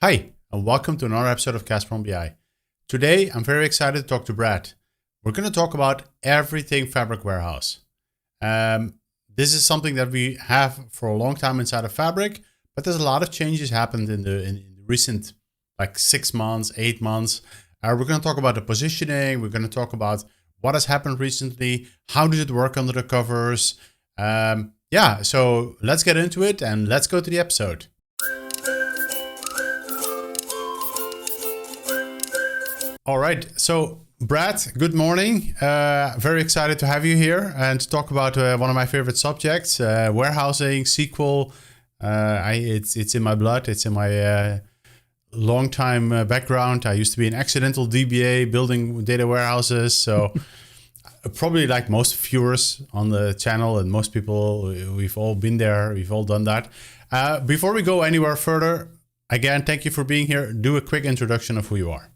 Hi, and welcome to another episode of Kasper On BI. Today, I'm very excited to talk to Brad. We're going to talk about everything Fabric Warehouse. This is something that we have for a long time inside of Fabric, but there's a lot of changes happened in the recent 6 months, 8 months. We're going to talk about the positioning. We're going to talk about what has happened recently. How does it work under the covers? So let's get into it and let's go to the episode. All right. So, Brad, good morning. Very excited to have you here and to talk about one of my favorite subjects, warehousing, SQL. It's in my blood. It's in my long time background. I used to be an accidental DBA building data warehouses. So probably like most viewers on the channel and most people, we've all been there. We've all done that. Before we go anywhere further, again, thank you for being here. Do a quick introduction of who you are.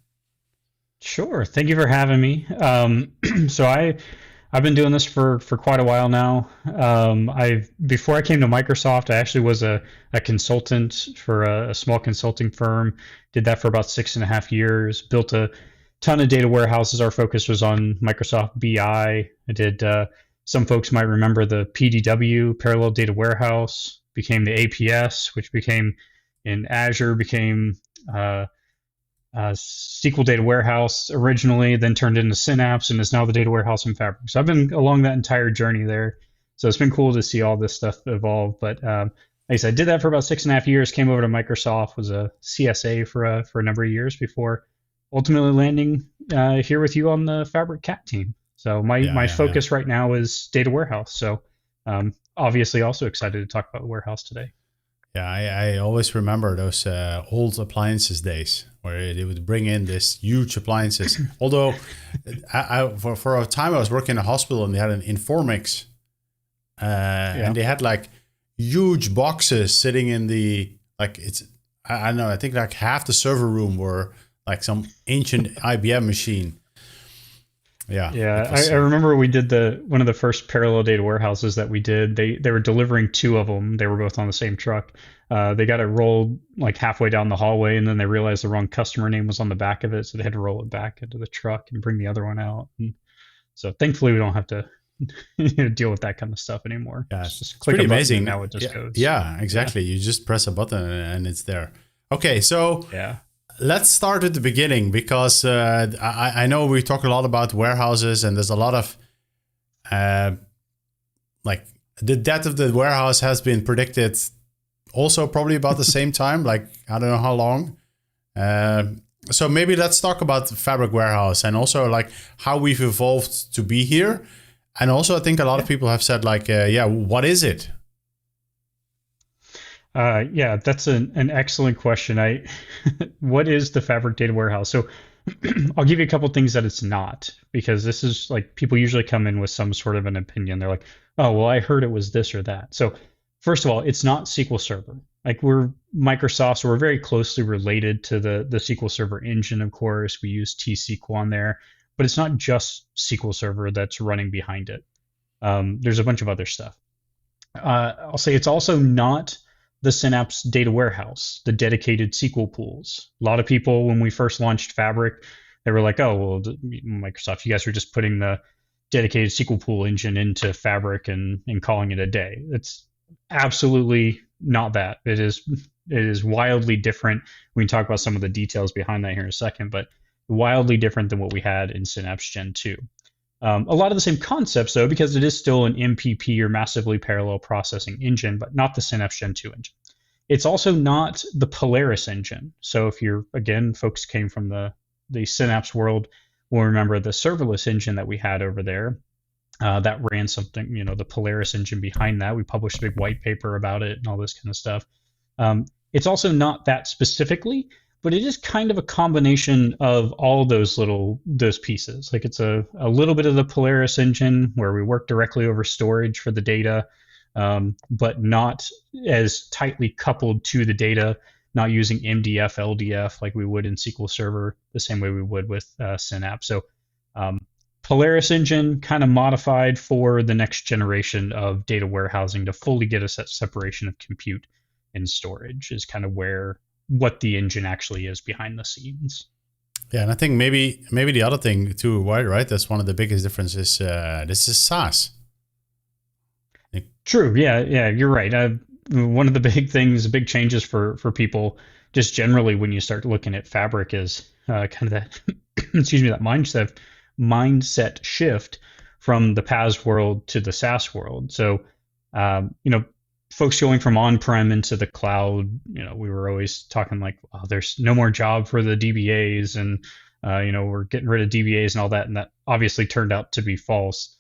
Sure. Thank you for having me. I've been doing this for quite a while now. Before I came to Microsoft, I actually was a consultant for a small consulting firm. Did that for about 6.5 years. Built a ton of data warehouses. Our focus was on Microsoft BI. I did. Some folks might remember the PDW, Parallel Data Warehouse. Became the APS, which became in Azure. Became SQL Data Warehouse originally, then turned into Synapse, and is now the data warehouse in Fabric. So I've been along that entire journey there. So it's been cool to see all this stuff evolve. But like I said, I did that for about 6.5 years, came over to Microsoft, was a CSA for a number of years before ultimately landing here with you on the Fabric Cat team. So my focus right now is data warehouse. So obviously also excited to talk about warehouse today. Yeah, I always remember those old appliances days where they would bring in this huge appliances. Although for a time I was working in a hospital and they had an Informix and they had like huge boxes sitting in the, I don't know, I think like half the server room were like some ancient IBM machine. Yeah. I remember we did one of the first parallel data warehouses that we did. They were delivering two of them. They were both on the same truck. They got it rolled like halfway down the hallway, and then they realized the wrong customer name was on the back of it, so they had to roll it back into the truck and bring the other one out. And so thankfully, we don't have to deal with that kind of stuff anymore. Yeah, just click pretty a button amazing. And now it just goes. Yeah, exactly. Yeah. You just press a button and it's there. Okay, so let's start at the beginning because I know we talk a lot about warehouses and there's a lot of the death of the warehouse has been predicted also probably about the same time, I don't know how long. So maybe let's talk about the Fabric Warehouse and also how we've evolved to be here. And also I think a lot of people have said what is it? That's an excellent question. What is the Fabric Data Warehouse? So I'll give you a couple things that it's not, because this is people usually come in with some sort of an opinion. They're like, oh, well, I heard it was this or that. So first of all, it's not SQL Server. We're Microsoft, so we're very closely related to the SQL Server engine, of course. We use T-SQL on there, but it's not just SQL Server that's running behind it. There's a bunch of other stuff. I'll say it's also not the Synapse data warehouse, the dedicated SQL pools. A lot of people, when we first launched Fabric, they were like, oh, well, Microsoft, you guys are just putting the dedicated SQL pool engine into Fabric and calling it a day. It's absolutely not that. It is wildly different. We can talk about some of the details behind that here in a second, but wildly different than what we had in Synapse Gen 2. A lot of the same concepts, though, because it is still an MPP or massively parallel processing engine, but not the Synapse Gen 2 engine. It's also not the Polaris engine. So if folks came from the Synapse world, will remember the serverless engine that we had over there. That ran something, the Polaris engine behind that. We published a big white paper about it and all this kind of stuff. It's also not that specifically, but it is kind of a combination of all those pieces. It's a little bit of the Polaris engine where we work directly over storage for the data, but not as tightly coupled to the data, not using MDF, LDF like we would in SQL Server, the same way we would with Synapse. So Polaris engine kind of modified for the next generation of data warehousing to fully get us that separation of compute and storage is kind of where what the engine actually is behind the scenes. Yeah, and I think maybe the other thing too, right? That's one of the biggest differences. This is SaaS. True. Yeah, you're right. One of the big things, big changes for people, just generally when you start looking at Fabric, is kind of that, excuse me, that mindset shift from the PaaS world to the SaaS world. So, folks going from on-prem into the cloud, we were always talking like, oh, there's no more job for the DBAs, and we're getting rid of DBAs and all that, and that obviously turned out to be false.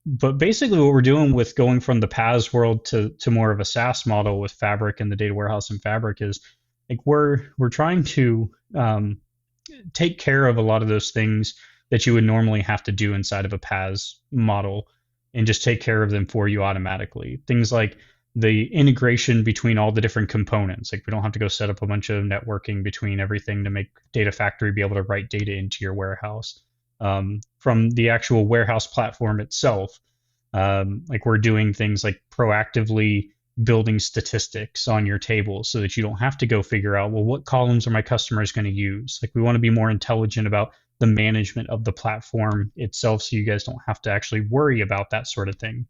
But basically what we're doing with going from the PaaS world to more of a SaaS model with Fabric and the data warehouse and Fabric is like we're trying to take care of a lot of those things that you would normally have to do inside of a PaaS model, and just take care of them for you automatically. Things like the integration between all the different components. Like we don't have to go set up a bunch of networking between everything to make Data Factory be able to write data into your warehouse. From the actual warehouse platform itself, like we're doing things like proactively building statistics on your tables so that you don't have to go figure out, well, what columns are my customers going to use? Like we want to be more intelligent about the management of the platform itself, so you guys don't have to actually worry about that sort of thing.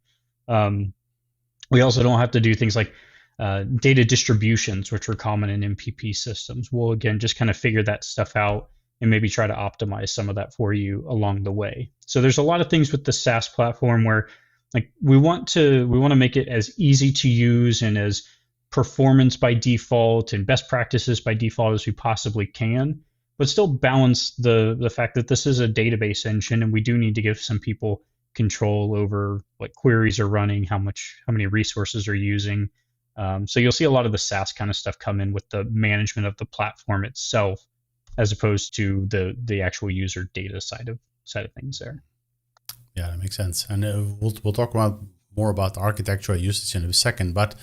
We also don't have to do things like data distributions, which are common in MPP systems. We'll, again, just kind of figure that stuff out and maybe try to optimize some of that for you along the way. So there's a lot of things with the SaaS platform where like we want to make it as easy to use and as performance by default and best practices by default as we possibly can, but still balance the fact that this is a database engine and we do need to give some people control over what queries are running, how many resources are using. So you'll see a lot of the SaaS kind of stuff come in with the management of the platform itself, as opposed to the actual user data side of things there. Yeah, that makes sense. And we'll talk more about architecture usage in a second. But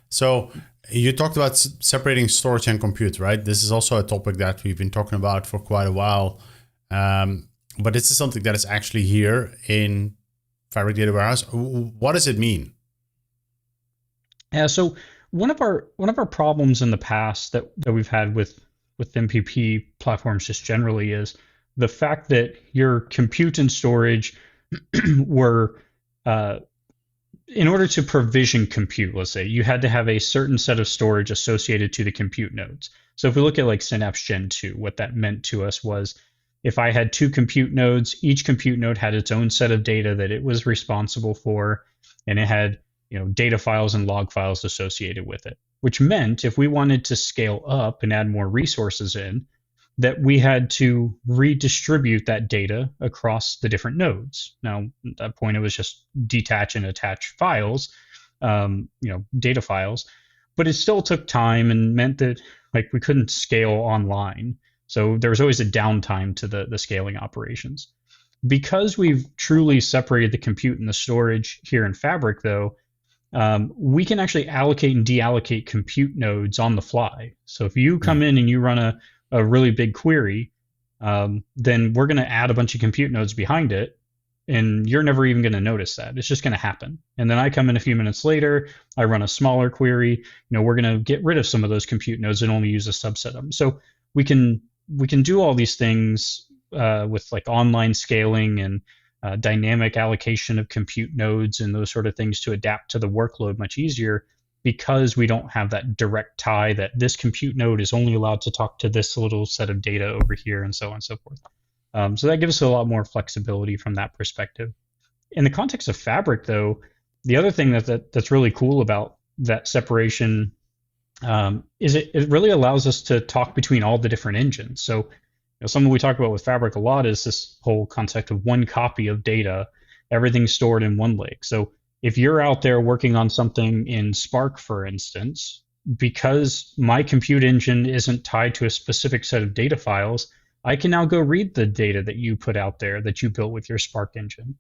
so you talked about separating storage and compute, right? This is also a topic that we've been talking about for quite a while. But this is something that is actually here in Fabric Data Warehouse. What does it mean? Yeah, so one of our problems in the past that we've had with MPP platforms just generally is the fact that your compute and storage were, in order to provision compute, let's say, you had to have a certain set of storage associated to the compute nodes. So if we look at like Synapse Gen 2, what that meant to us was if I had 2 compute nodes, each compute node had its own set of data that it was responsible for, and it had data files and log files associated with it, which meant if we wanted to scale up and add more resources in, that we had to redistribute that data across the different nodes. Now, at that point, it was just detach and attach files, data files, but it still took time and meant that like we couldn't scale online. So there was always a downtime to the scaling operations. Because we've truly separated the compute and the storage here in Fabric, though, we can actually allocate and deallocate compute nodes on the fly. So if you come in and you run a really big query, then we're going to add a bunch of compute nodes behind it, and you're never even going to notice that. It's just going to happen. And then I come in a few minutes later, I run a smaller query. We're going to get rid of some of those compute nodes and only use a subset of them. So we can do all these things with like online scaling and dynamic allocation of compute nodes and those sort of things to adapt to the workload much easier, because we don't have that direct tie that this compute node is only allowed to talk to this little set of data over here, and so on and so forth. So that gives us a lot more flexibility from that perspective. In the context of Fabric, though, the other thing that's really cool about that separation is it really allows us to talk between all the different engines. So something we talk about with Fabric a lot is this whole concept of one copy of data, everything stored in OneLake. So if you're out there working on something in Spark, for instance, because my compute engine isn't tied to a specific set of data files, I can now go read the data that you put out there that you built with your Spark engine.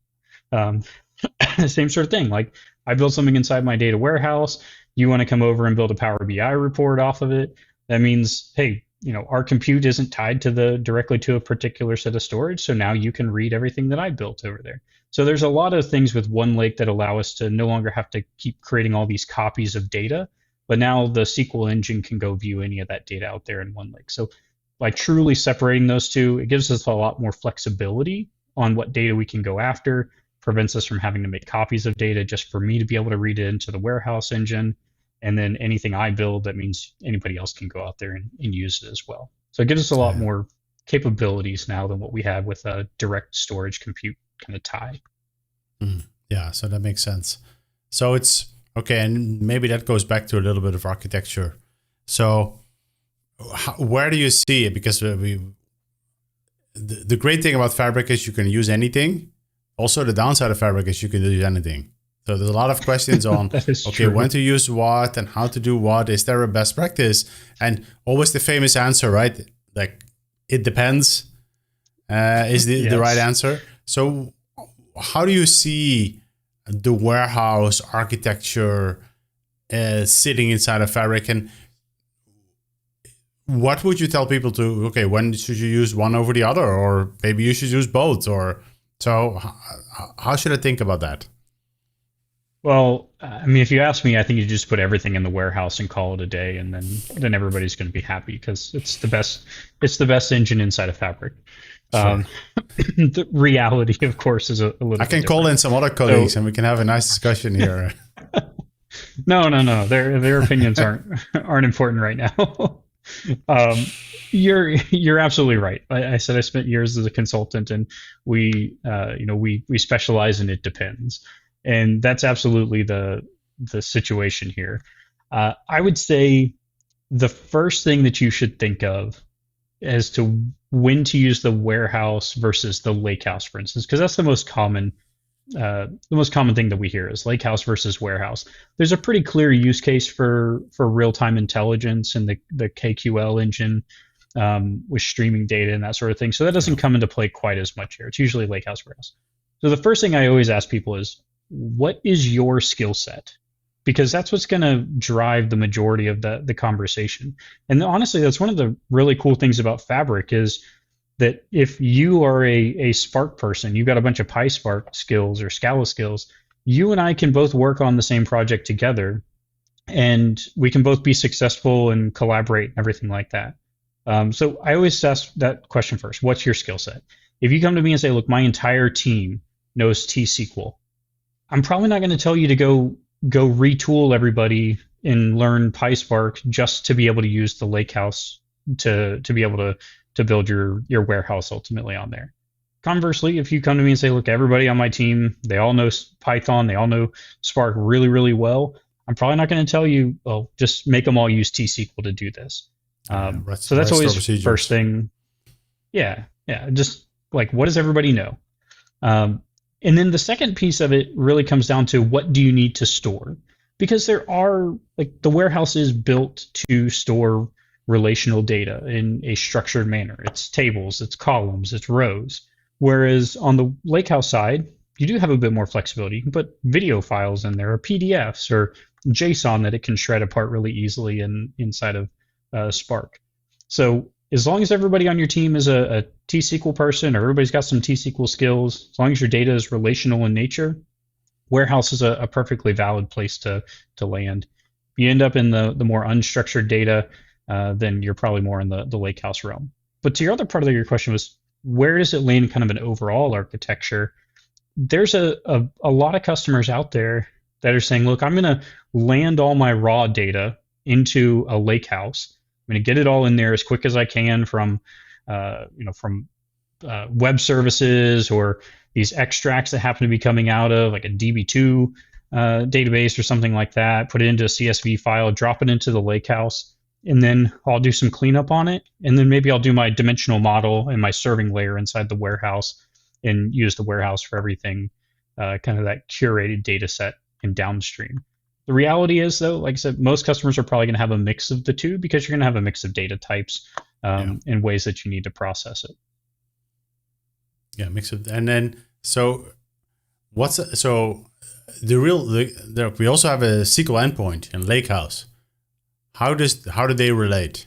Same sort of thing. Like I built something inside my data warehouse. You want to come over and build a Power BI report off of it. That means, hey, our compute isn't tied to directly to a particular set of storage. So now you can read everything that I built over there. So there's a lot of things with OneLake that allow us to no longer have to keep creating all these copies of data, but now the SQL engine can go view any of that data out there in OneLake. So by truly separating those two, it gives us a lot more flexibility on what data we can go after, prevents us from having to make copies of data just for me to be able to read it into the warehouse engine. And then anything I build, that means anybody else can go out there and use it as well. So it gives us a lot more capabilities now than what we have with a direct storage compute kind of tie. Yeah, so that makes sense. So it's okay, and maybe that goes back to a little bit of architecture. So where do you see it? Because the great thing about Fabric is you can use anything. Also, the downside of Fabric is you can use anything. So there's a lot of questions on, okay, true. When to use what and how to do what. Is there a best practice? And always the famous answer, right? Like, it depends, is the right answer. So how do you see the warehouse architecture sitting inside of Fabric? And what would you tell people to, okay, when should you use one over the other? Or maybe you should use both? Or so how should I think about that? Well, I mean, if you ask me, I think you just put everything in the warehouse and call it a day, and then everybody's going to be happy because it's the best engine inside of Fabric. Sure. The reality, of course, is a little. I can call in some other colleagues and we can have a nice discussion here. No. Their opinions aren't important right now. You're absolutely right. I said I spent years as a consultant, and we specialize in it depends. And that's absolutely the situation here. I would say the first thing that you should think of as to when to use the warehouse versus the lakehouse, for instance, because that's the most common thing that we hear is lakehouse versus warehouse. There's a pretty clear use case for real-time intelligence and the KQL engine with streaming data and that sort of thing. So that doesn't come into play quite as much here. It's usually lakehouse warehouse. So the first thing I always ask people is, what is your skill set? Because that's what's going to drive the majority of the conversation. And honestly, that's one of the really cool things about Fabric is that if you are a Spark person, you've got a bunch of PySpark skills or Scala skills, you and I can both work on the same project together, and we can both be successful and collaborate and everything like that. So I always ask that question first. What's your skill set? If you come to me and say, look, my entire team knows T-SQL, I'm probably not going to tell you to go retool everybody and learn PySpark just to be able to use the Lakehouse to be able to build your warehouse ultimately on there. Conversely, if you come to me and say, look, everybody on my team, they all know Python, they all know Spark really, really well, I'm probably not going to tell you, well, just make them all use T-SQL to do this. So that's always the first thing. Yeah. Just like, what does everybody know? And then the second piece of it really comes down to what do you need to store? Because there are, like, the warehouse is built to store relational data in a structured manner. It's tables, it's columns, it's rows. Whereas on the Lakehouse side, you do have a bit more flexibility. You can put video files in there, or PDFs, or JSON that it can shred apart really easily inside of Spark. So as long as everybody on your team is a T-SQL person, or everybody's got some T-SQL skills, as long as your data is relational in nature, warehouse is a perfectly valid place to land. If you end up in the more unstructured data, then you're probably more in the Lakehouse realm. But to your other part of your question was, where does it land in kind of an overall architecture? There's a lot of customers out there that are saying, look, I'm going to land all my raw data into a Lakehouse. I'm going to get it all in there as quick as I can from web services or these extracts that happen to be coming out of like a DB2 database or something like that. Put it into a CSV file, drop it into the Lakehouse, and then I'll do some cleanup on it. And then maybe I'll do my dimensional model and my serving layer inside the warehouse and use the warehouse for everything, kind of that curated data set and downstream. The reality is, though, like I said, most customers are probably going to have a mix of the two because you're going to have a mix of data types and ways that you need to process it. Yeah, mix of, and then we also have a SQL endpoint in Lakehouse. How do they relate?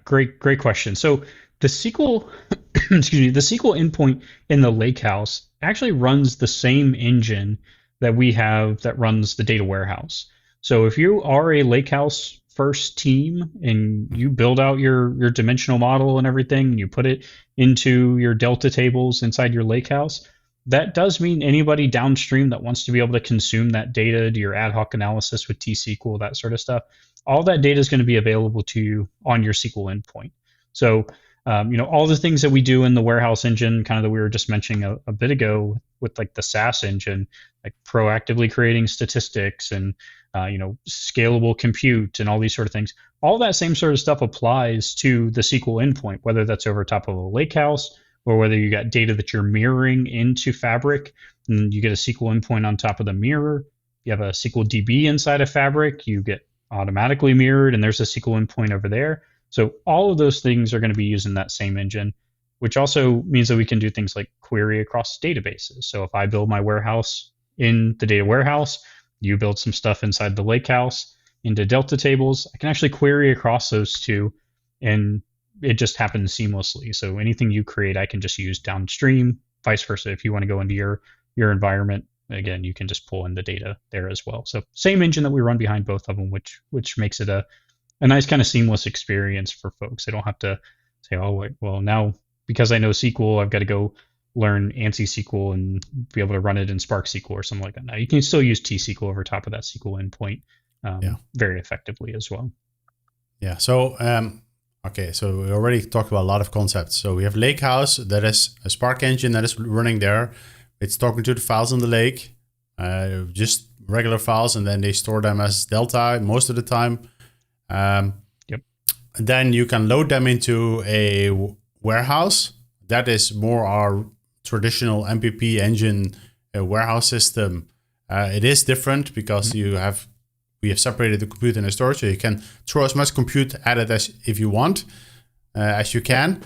Great question. So the SQL, the SQL endpoint in the Lakehouse actually runs the same engine that we have that runs the data warehouse. So if you are a Lakehouse first team and you build out your dimensional model and everything, and you put it into your Delta tables inside your Lakehouse, that does mean anybody downstream that wants to be able to consume that data, do your ad hoc analysis with T-SQL, that sort of stuff, all that data is going to be available to you on your SQL endpoint. So, all the things that we do in the warehouse engine, kind of that we were just mentioning a bit ago with like the SAS engine, like proactively creating statistics and, scalable compute and all these sort of things, all that same sort of stuff applies to the SQL endpoint, whether that's over top of a Lakehouse or whether you got data that you're mirroring into Fabric and you get a SQL endpoint on top of the mirror. You have a SQL DB inside of Fabric, you get automatically mirrored, and there's a SQL endpoint over there. So all of those things are going to be using that same engine, which also means that we can do things like query across databases. So if I build my warehouse in the data warehouse, you build some stuff inside the Lakehouse into Delta tables, I can actually query across those two, and it just happens seamlessly. So anything you create, I can just use downstream, vice versa. If you want to go into your environment, again, you can just pull in the data there as well. So same engine that we run behind both of them, which makes it a nice kind of seamless experience for folks. They don't have to say, oh, wait, well, now because I know SQL, I've got to go learn ANSI SQL and be able to run it in Spark SQL or something like that. Now you can still use T-SQL over top of that SQL endpoint very effectively as well. Yeah. So, okay. So we already talked about a lot of concepts. So we have Lakehouse, that is a Spark engine that is running there. It's talking to the files in the lake, just regular files, and then they store them as Delta most of the time. Yep. Then you can load them into a warehouse. That is more our traditional MPP engine warehouse system. It is different because we have separated the compute and the storage, so you can throw as much compute at it as if you want, as you can.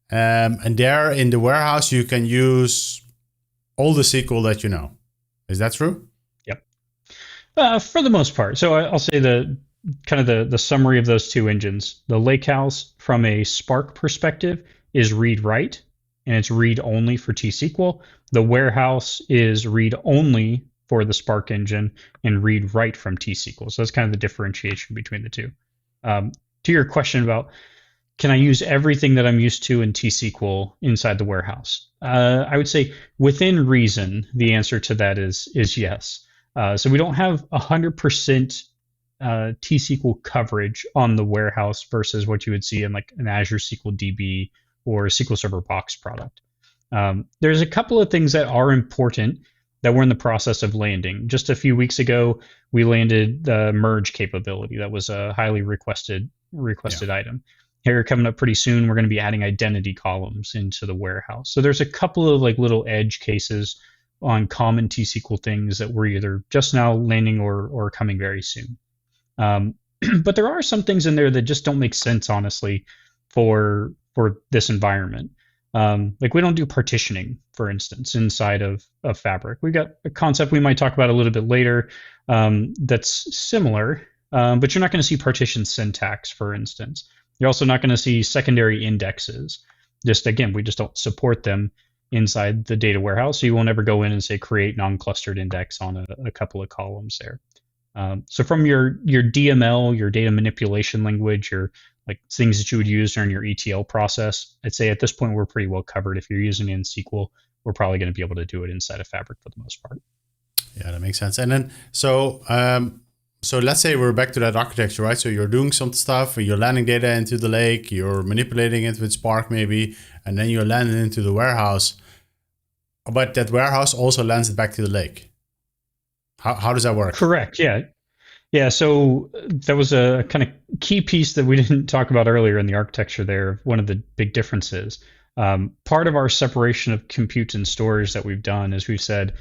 And there in the warehouse, you can use all the SQL that you know. Is that true? Yep. For the most part. So I'll say the summary of those two engines. The Lakehouse, from a Spark perspective, is read-write, and it's read-only for T-SQL. The warehouse is read-only for the Spark engine and read-write from T-SQL. So that's kind of the differentiation between the two. To your question about, can I use everything that I'm used to in T-SQL inside the warehouse? I would say within reason, the answer to that is yes. So we don't have 100% T-SQL coverage on the warehouse versus what you would see in like an Azure SQL DB or a SQL Server Box product. There's a couple of things that are important that we're in the process of landing. Just a few weeks ago, we landed the merge capability. That was a highly requested item. Here, coming up pretty soon, we're going to be adding identity columns into the warehouse. So there's a couple of like little edge cases on common T-SQL things that we're either just now landing or coming very soon. But there are some things in there that just don't make sense, honestly, for this environment. Like we don't do partitioning, for instance, inside of Fabric. We've got a concept we might talk about a little bit later that's similar, but you're not going to see partition syntax, for instance. You're also not going to see secondary indexes. Again, we just don't support them inside the data warehouse. So you won't ever go in and say create non-clustered index on a couple of columns there. So from your DML, your data manipulation language, your like things that you would use during your ETL process, I'd say at this point we're pretty well covered. If you're using it in SQL, we're probably going to be able to do it inside of Fabric for the most part. Yeah, that makes sense. And then so let's say we're back to that architecture, right? So you're doing some stuff, you're landing data into the lake, you're manipulating it with Spark maybe, and then you're landing into the warehouse. But that warehouse also lands it back to the lake. How does that work? Correct. Yeah. Yeah. So that was a kind of key piece that we didn't talk about earlier in the architecture there. One of the big differences. Part of our separation of compute and storage that we've done is we've said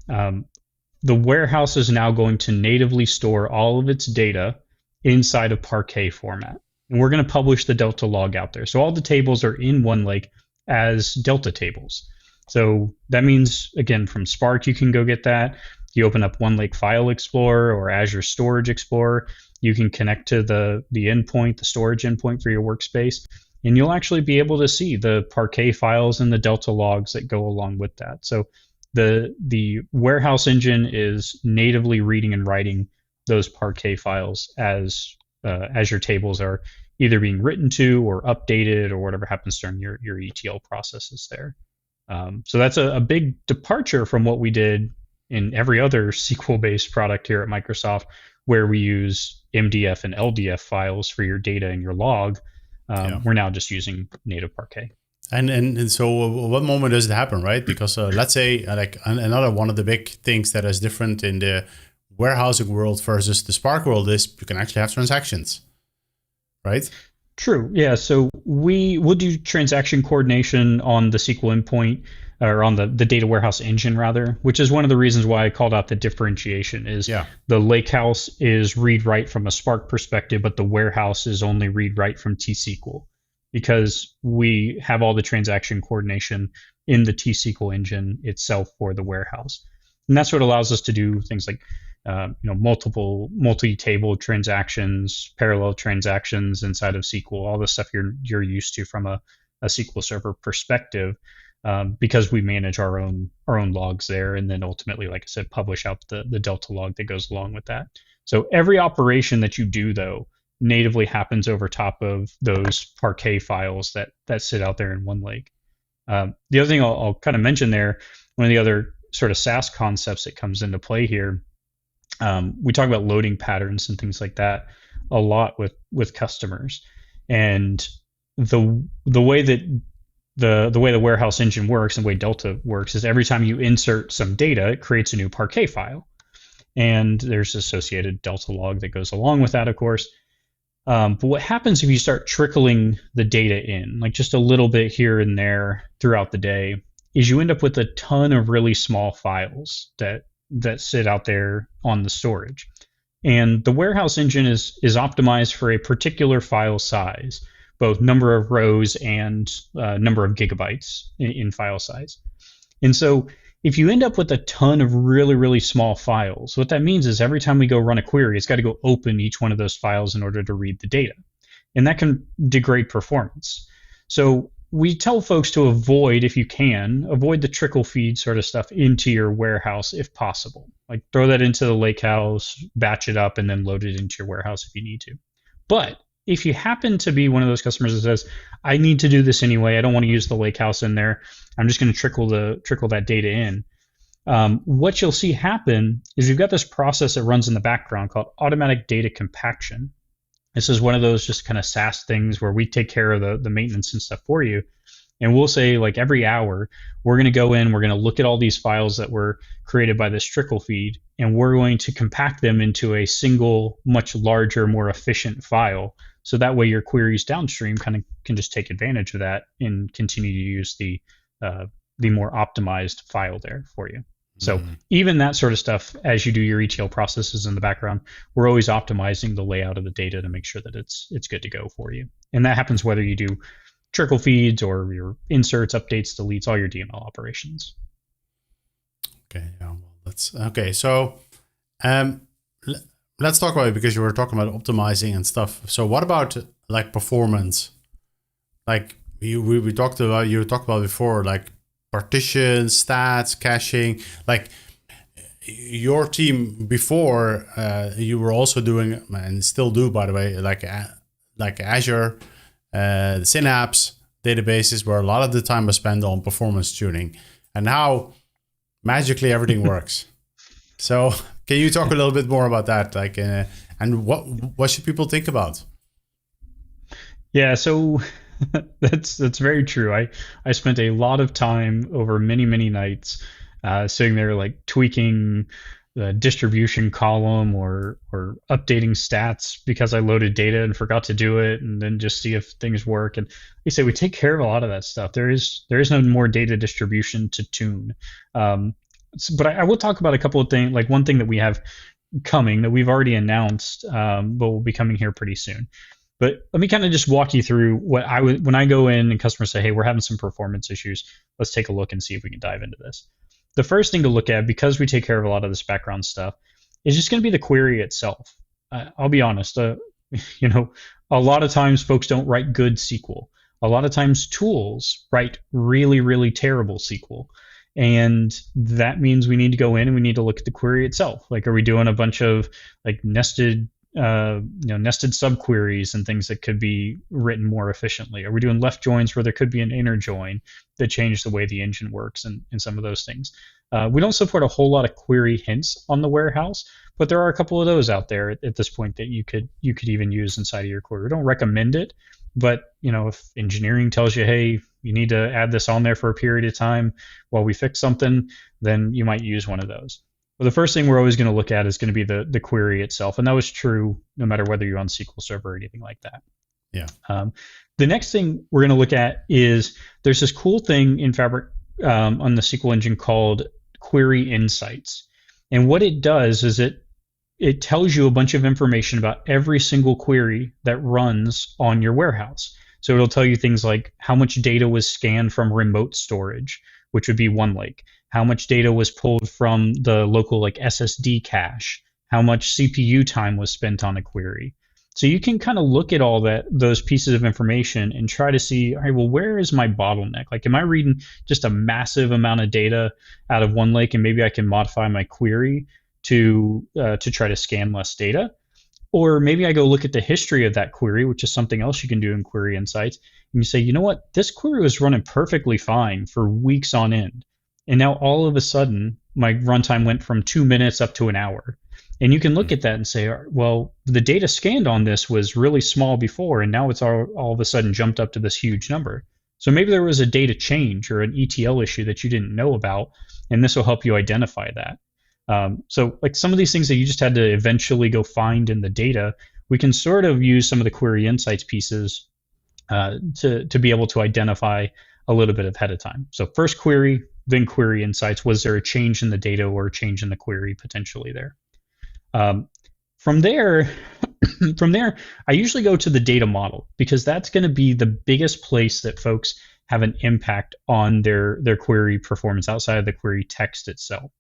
the warehouse is now going to natively store all of its data inside of Parquet format. And we're going to publish the Delta log out there. So all the tables are in OneLake as Delta tables. So that means, again, from Spark, you can go get that. You open up OneLake File Explorer or Azure Storage Explorer. You can connect to the endpoint, the storage endpoint for your workspace, and you'll actually be able to see the Parquet files and the Delta logs that go along with that. So the warehouse engine is natively reading and writing those Parquet files as your tables are either being written to or updated or whatever happens during your ETL processes there. So that's a big departure from what we did in every other SQL-based product here at Microsoft, where we use MDF and LDF files for your data and your log. We're now just using native Parquet. And so what moment does it happen, right? Because let's say like another one of the big things that is different in the warehousing world versus the Spark world is you can actually have transactions, right? True. Yeah. So we'll do transaction coordination on the SQL endpoint, or on the data warehouse engine rather, which is one of the reasons why I called out the differentiation is the Lakehouse is read-write from a Spark perspective, but the warehouse is only read-write from T-SQL, because we have all the transaction coordination in the T-SQL engine itself for the warehouse. And that's what allows us to do things like multi-table transactions, parallel transactions inside of SQL, all the stuff you're used to from a SQL Server perspective, because we manage our own logs there, and then ultimately, like I said, publish out the Delta log that goes along with that. So every operation that you do, though, natively happens over top of those Parquet files that sit out there in OneLake. The other thing I'll kind of mention there, one of the other sort of SaaS concepts that comes into play here, we talk about loading patterns and things like that a lot with customers, and the way that the way the warehouse engine works and the way Delta works is every time you insert some data, it creates a new Parquet file, and there's associated Delta log that goes along with that, of course. But what happens if you start trickling the data in, like just a little bit here and there throughout the day, is you end up with a ton of really small files that sit out there on the storage. And the warehouse engine is optimized for a particular file size, both number of rows and number of gigabytes in file size. And so if you end up with a ton of really, really small files, what that means is every time we go run a query, it's got to go open each one of those files in order to read the data. And that can degrade performance. So we tell folks to avoid, if you can, avoid the trickle feed sort of stuff into your warehouse if possible. Like throw that into the Lakehouse, batch it up, and then load it into your warehouse if you need to. But if you happen to be one of those customers that says, I need to do this anyway, I don't want to use the Lakehouse in there, I'm just going to trickle that data in. What you'll see happen is you've got this process that runs in the background called automatic data compaction. This is one of those just kind of SaaS things where we take care of the maintenance and stuff for you. And we'll say, like, every hour, we're going to go in, we're going to look at all these files that were created by this trickle feed, and we're going to compact them into a single, much larger, more efficient file. So that way your queries downstream kind of can just take advantage of that and continue to use the more optimized file there for you. So even that sort of stuff, as you do your ETL processes in the background, we're always optimizing the layout of the data to make sure that it's good to go for you. And that happens whether you do trickle feeds or your inserts, updates, deletes, all your DML operations. Okay, yeah, well, that's okay. So let's talk about it, because you were talking about optimizing and stuff. So what about like performance? Like we talked about, you talked about before, like partitions, stats, caching. Like your team before, you were also doing, and still do, by the way, like Azure, the Synapse databases, where a lot of the time was spent on performance tuning, and now magically everything works. So can you talk a little bit more about that, like, and what should people think about? Yeah, so that's very true. I spent a lot of time over many nights sitting there, like, tweaking the distribution column or updating stats because I loaded data and forgot to do it, and then just see if things work. And they say we take care of a lot of that stuff. There is no more data distribution to tune. But I will talk about a couple of things, like one thing that we have coming that we've already announced, but will be coming here pretty soon. But let me kind of just walk you through what when I go in and customers say, hey, we're having some performance issues, let's take a look and see if we can dive into this. The first thing to look at, because we take care of a lot of this background stuff, is just going to be the query itself. I'll be honest, a lot of times folks don't write good SQL. A lot of times tools write really, really terrible SQL. And that means we need to go in and we need to look at the query itself. Like, are we doing a bunch of like nested subqueries and things that could be written more efficiently? Are we doing left joins where there could be an inner join that change the way the engine works and some of those things? We don't support a whole lot of query hints on the warehouse, but there are a couple of those out there at this point that you could even use inside of your query. We don't recommend it, but if engineering tells you, hey, you need to add this on there for a period of time while we fix something, then you might use one of those. Well, the first thing we're always going to look at is going to be the query itself, and that was true no matter whether you're on SQL Server or anything like that. Yeah. The next thing we're going to look at is there's this cool thing in Fabric on the SQL engine called Query Insights, and what it does is it tells you a bunch of information about every single query that runs on your warehouse. So it'll tell you things like how much data was scanned from remote storage, which would be OneLake, how much data was pulled from the local SSD cache, how much CPU time was spent on a query. So you can kind of look at all those pieces of information and try to see, all right, well, where is my bottleneck? Like, am I reading just a massive amount of data out of OneLake, and maybe I can modify my query to try to scan less data? Or maybe I go look at the history of that query, which is something else you can do in Query Insights, and you say, you know what, this query was running perfectly fine for weeks on end, and now all of a sudden my runtime went from 2 minutes up to an hour. And you can look at that and say, well, the data scanned on this was really small before, and now it's all of a sudden jumped up to this huge number. So maybe there was a data change or an ETL issue that you didn't know about, and this will help you identify that. So like some of these things that you just had to eventually go find in the data, we can sort of use some of the Query Insights pieces to be able to identify a little bit ahead of time. So first query, then Query Insights. Was there a change in the data or a change in the query potentially there? From there, I usually go to the data model, because that's going to be the biggest place that folks have an impact on their query performance outside of the query text itself.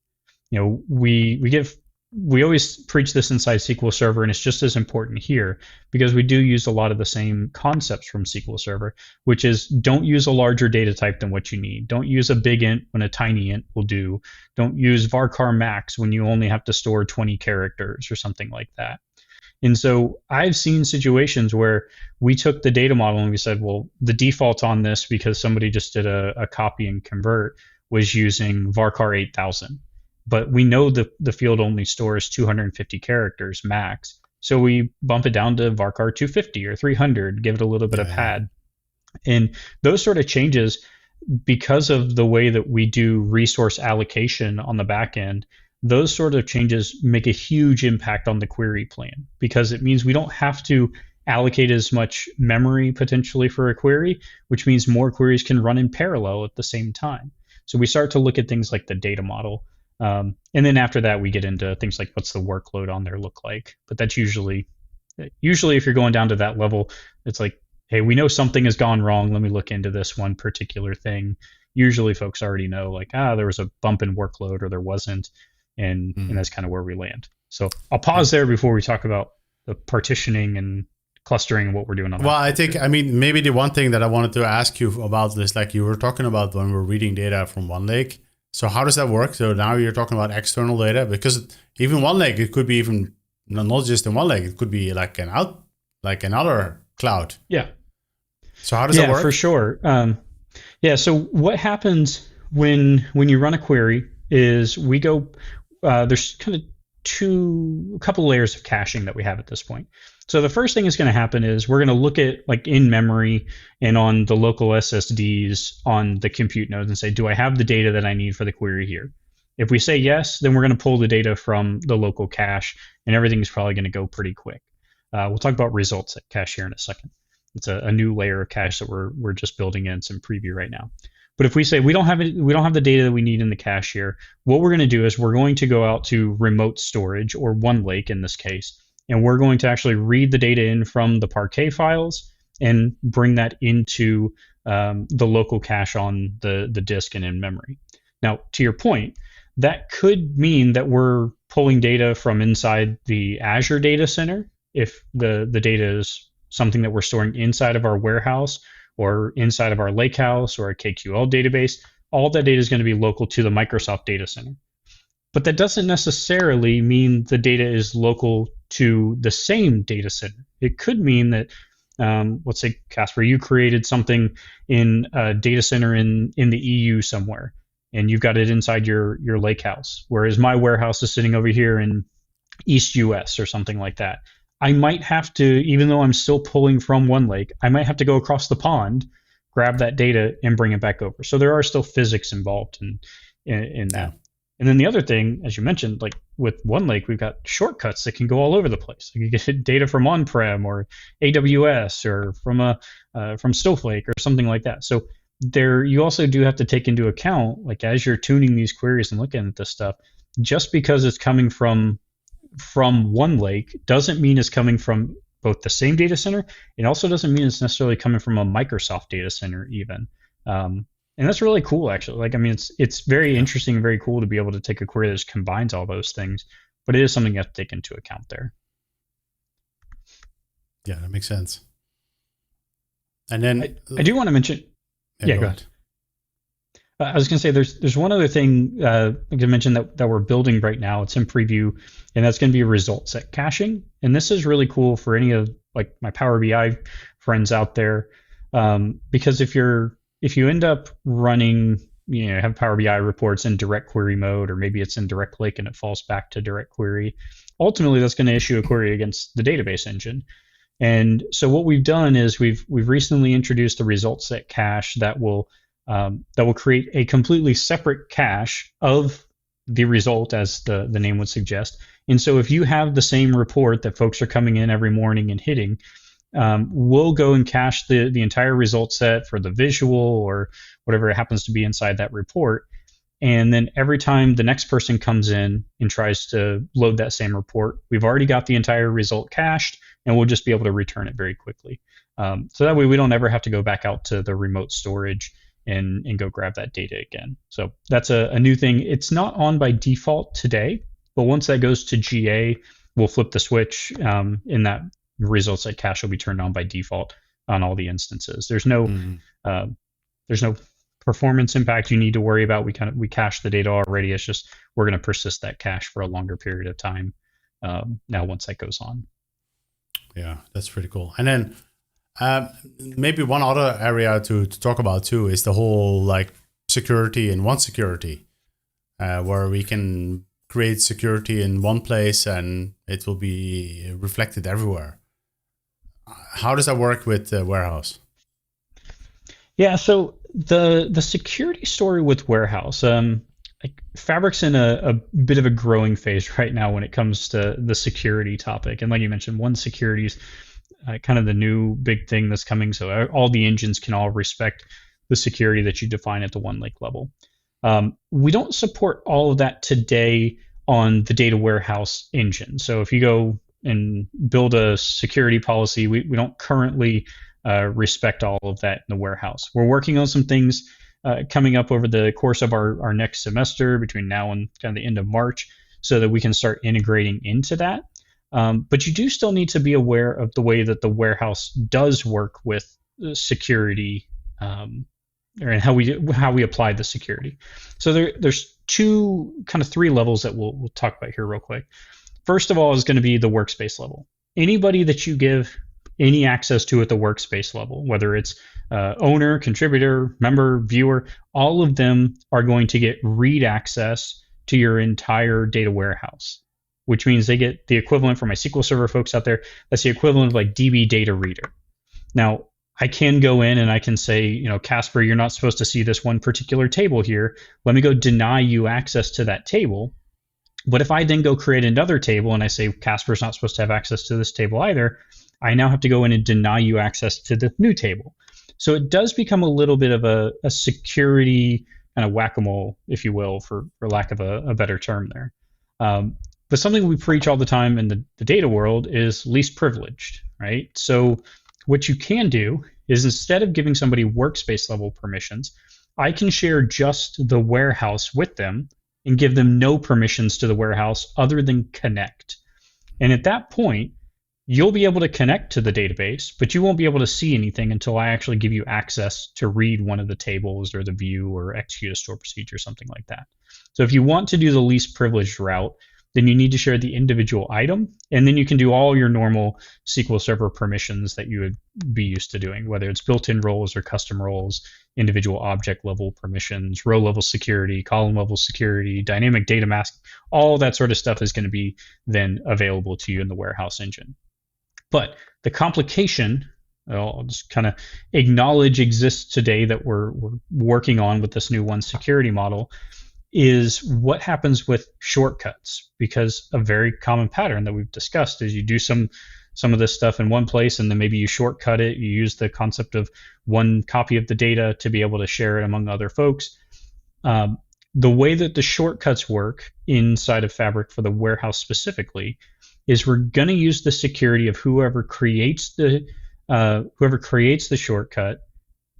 We always preach this inside SQL Server, and it's just as important here because we do use a lot of the same concepts from SQL Server, which is don't use a larger data type than what you need. Don't use a big int when a tiny int will do. Don't use varchar max when you only have to store 20 characters or something like that. And so I've seen situations where we took the data model and we said, well, the default on this, because somebody just did a copy and convert, was using varchar 8000. But we know the field only stores 250 characters max. So we bump it down to varchar 250 or 300, give it a little bit of pad. And those sort of changes, because of the way that we do resource allocation on the back end, those sort of changes make a huge impact on the query plan, because it means we don't have to allocate as much memory potentially for a query, which means more queries can run in parallel at the same time. So we start to look at things like the data model. And then after that, we get into things like what's the workload on there look like. But that's usually if you're going down to that level, it's like, hey, we know something has gone wrong. Let me look into this one particular thing. Usually folks already know there was a bump in workload or there wasn't. And that's kind of where we land. So I'll pause there before we talk about the partitioning and clustering and what we're doing on that. Well, maybe the one thing that I wanted to ask you about is, like you were talking about when we're reading data from OneLake. So how does that work? So now you're talking about external data, because even OneLake, it could be even not just in OneLake, it could be like another cloud. Yeah. So how does that work? Yeah, for sure. So what happens when you run a query is we go, there's kind of a couple layers of caching that we have at this point. So the first thing is going to happen is we're going to look at like in memory and on the local SSDs on the compute nodes and say, do I have the data that I need for the query here? If we say yes, then we're going to pull the data from the local cache, and everything's probably going to go pretty quick. We'll talk about results at cache here in a second. It's a new layer of cache that we're just building in some preview right now. But if we say we don't have the data that we need in the cache here, what we're going to do is we're going to go out to remote storage, or OneLake in this case, and we're going to actually read the data in from the Parquet files and bring that into the local cache on the disk and in memory. Now, to your point, that could mean that we're pulling data from inside the Azure data center if the data is something that we're storing inside of our warehouse or inside of our Lakehouse or a KQL database. all that data is going to be local to the Microsoft data center. But that doesn't necessarily mean the data is local to the same data center. It could mean that, let's say, Kasper, you created something in a data center in the EU somewhere, and you've got it inside your Lakehouse, whereas my warehouse is sitting over here in East US or something like that. I might have to, even though I'm still pulling from OneLake, I might have to go across the pond, grab that data, and bring it back over. So there are still physics involved in that. And then the other thing, as you mentioned, like with OneLake, we've got shortcuts that can go all over the place. You get data from on-prem or AWS or from Snowflake or something like that. So there, you also do have to take into account, like as you're tuning these queries and looking at this stuff, just because it's coming from OneLake doesn't mean it's coming from both the same data center. It also doesn't mean it's necessarily coming from a Microsoft data center even. And that's really cool, actually. Like, I mean, it's very interesting and very cool to be able to take a query that just combines all those things, but it is something you have to take into account there. Yeah, that makes sense. And then I do want to mention. Yeah, go ahead. I was going to say there's one other thing I can mention that we're building right now. It's in preview, and that's going to be result set caching. And this is really cool for any of like my Power BI friends out there, because if you end up running, have Power BI reports in direct query mode, or maybe it's in direct lake and it falls back to direct query, ultimately that's going to issue a query against the database engine. And so what we've done is we've recently introduced a result set cache that will create a completely separate cache of the result, as the name would suggest. And so if you have the same report that folks are coming in every morning and hitting, we'll go and cache the entire result set for the visual or whatever it happens to be inside that report. And then every time the next person comes in and tries to load that same report, we've already got the entire result cached, and we'll just be able to return it very quickly. So that way we don't ever have to go back out to the remote storage and go grab that data again. So that's a new thing. It's not on by default today, but once that goes to GA, we'll flip the switch in that results set cache will be turned on by default on all the instances. There's no performance impact you need to worry about. We cache the data already. It's just we're going to persist that cache for a longer period of time now once that goes on. Yeah, that's pretty cool. And then maybe one other area to talk about too is the whole like security and one security, where we can create security in one place and it will be reflected everywhere. How does that work with the warehouse? Yeah, so the security story with warehouse, like Fabric's in a bit of a growing phase right now when it comes to the security topic. And like you mentioned, one security is kind of the new big thing that's coming. So all the engines can all respect the security that you define at the OneLake level. We don't support all of that today on the data warehouse engine. So if you go and build a security policy, we don't currently respect all of that in the warehouse. We're working on some things coming up over the course of our next semester between now and kind of the end of March so that we can start integrating into that. But you do still need to be aware of the way that the warehouse does work with security and how we apply the security. So there's three levels that we'll talk about here real quick. First of all is going to be the workspace level. Anybody that you give any access to at the workspace level, whether it's owner, contributor, member, viewer, all of them are going to get read access to your entire data warehouse, which means they get the equivalent for my SQL Server folks out there. That's the equivalent of like DB data reader. Now, I can go in and I can say, Kasper, you're not supposed to see this one particular table here. Let me go deny you access to that table. But if I then go create another table and I say Kasper's not supposed to have access to this table either, I now have to go in and deny you access to the new table. So it does become a little bit of a security kind of whack-a-mole, if you will, for lack of a better term there. But something we preach all the time in the data world is least privileged, right? So what you can do is instead of giving somebody workspace level permissions, I can share just the warehouse with them and give them no permissions to the warehouse other than connect. And at that point, you'll be able to connect to the database, but you won't be able to see anything until I actually give you access to read one of the tables or the view or execute a store procedure, something like that. So if you want to do the least privileged route, then you need to share the individual item, and then you can do all your normal SQL Server permissions that you would be used to doing, whether it's built-in roles or custom roles, individual object level permissions, row level security, column level security, dynamic data mask, all that sort of stuff is going to be then available to you in the warehouse engine. But the complication, I'll just kind of acknowledge exists today that we're working on with this new one security model, is what happens with shortcuts. Because a very common pattern that we've discussed is you do some of this stuff in one place and then maybe you shortcut it. You use the concept of one copy of the data to be able to share it among other folks. The way that the shortcuts work inside of Fabric for the warehouse specifically is we're going to use the security of whoever creates the shortcut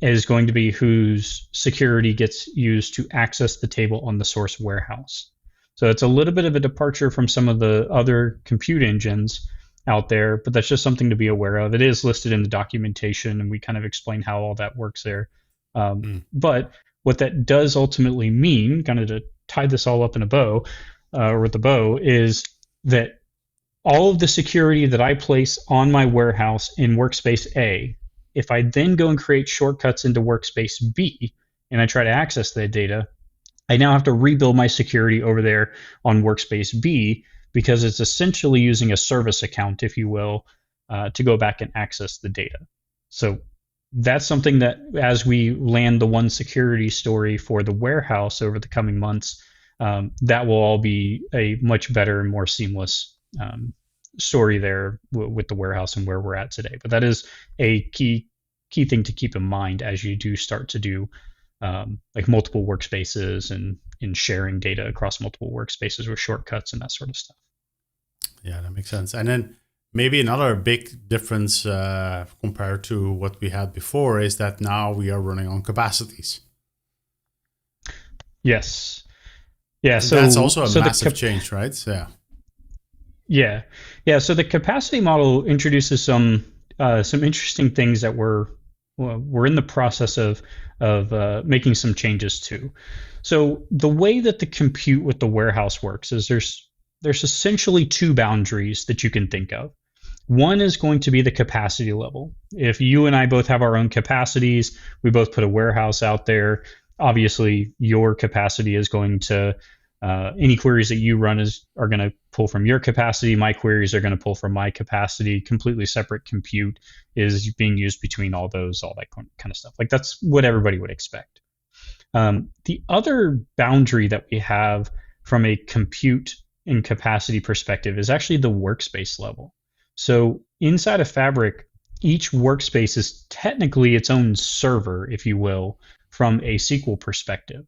is going to be whose security gets used to access the table on the source warehouse. So it's a little bit of a departure from some of the other compute engines out there, but that's just something to be aware of. It is listed in the documentation, and we kind of explain how all that works there. But what that does ultimately mean, kind of to tie this all up in a bow, or with a bow, is that all of the security that I place on my warehouse in workspace A, if I then go and create shortcuts into workspace B and I try to access that data, I now have to rebuild my security over there on workspace B, because it's essentially using a service account, if you will, to go back and access the data. So that's something that, as we land the one security story for the warehouse over the coming months, that will all be a much better and more seamless story there with the warehouse and where we're at today. But that is a key thing to keep in mind as you do start to do like multiple workspaces and sharing data across multiple workspaces with shortcuts and that sort of stuff. Yeah, that makes sense. And then maybe another big difference compared to what we had before is that now we are running on capacities. Yes. Yeah. So that's also a massive change, right? Yeah. So the capacity model introduces some interesting things that we're in the process of making some changes to. So the way that the compute with the warehouse works is there's essentially two boundaries that you can think of. One is going to be the capacity level. If you and I both have our own capacities, we both put a warehouse out there, obviously your capacity is going to any queries that you run are going to pull from your capacity. My queries are going to pull from my capacity. Completely separate compute is being used between all those, all that kind of stuff. Like that's what everybody would expect. The other boundary that we have from a compute and capacity perspective is actually the workspace level. So inside of Fabric, each workspace is technically its own server, if you will, from a SQL perspective.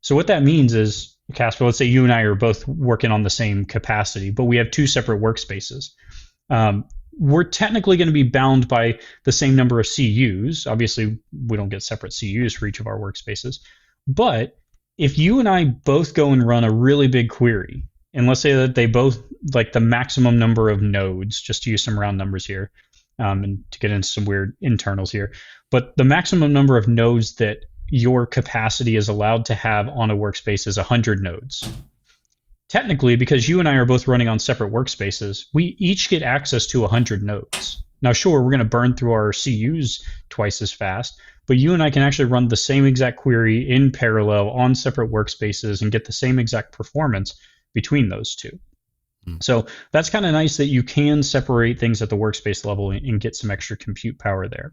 So what that means is, Kasper, let's say you and I are both working on the same capacity, but we have two separate workspaces. We're technically going to be bound by the same number of CUs. Obviously, we don't get separate CUs for each of our workspaces. But if you and I both go and run a really big query, and let's say that they both like the maximum number of nodes, just to use some round numbers here, and to get into some weird internals here, but the maximum number of nodes that your capacity is allowed to have on a workspace is 100 nodes. Technically, because you and I are both running on separate workspaces, we each get access to 100 nodes. Now, sure, we're going to burn through our CUs twice as fast, but you and I can actually run the same exact query in parallel on separate workspaces and get the same exact performance between those two. So that's kind of nice that you can separate things at the workspace level and get some extra compute power there.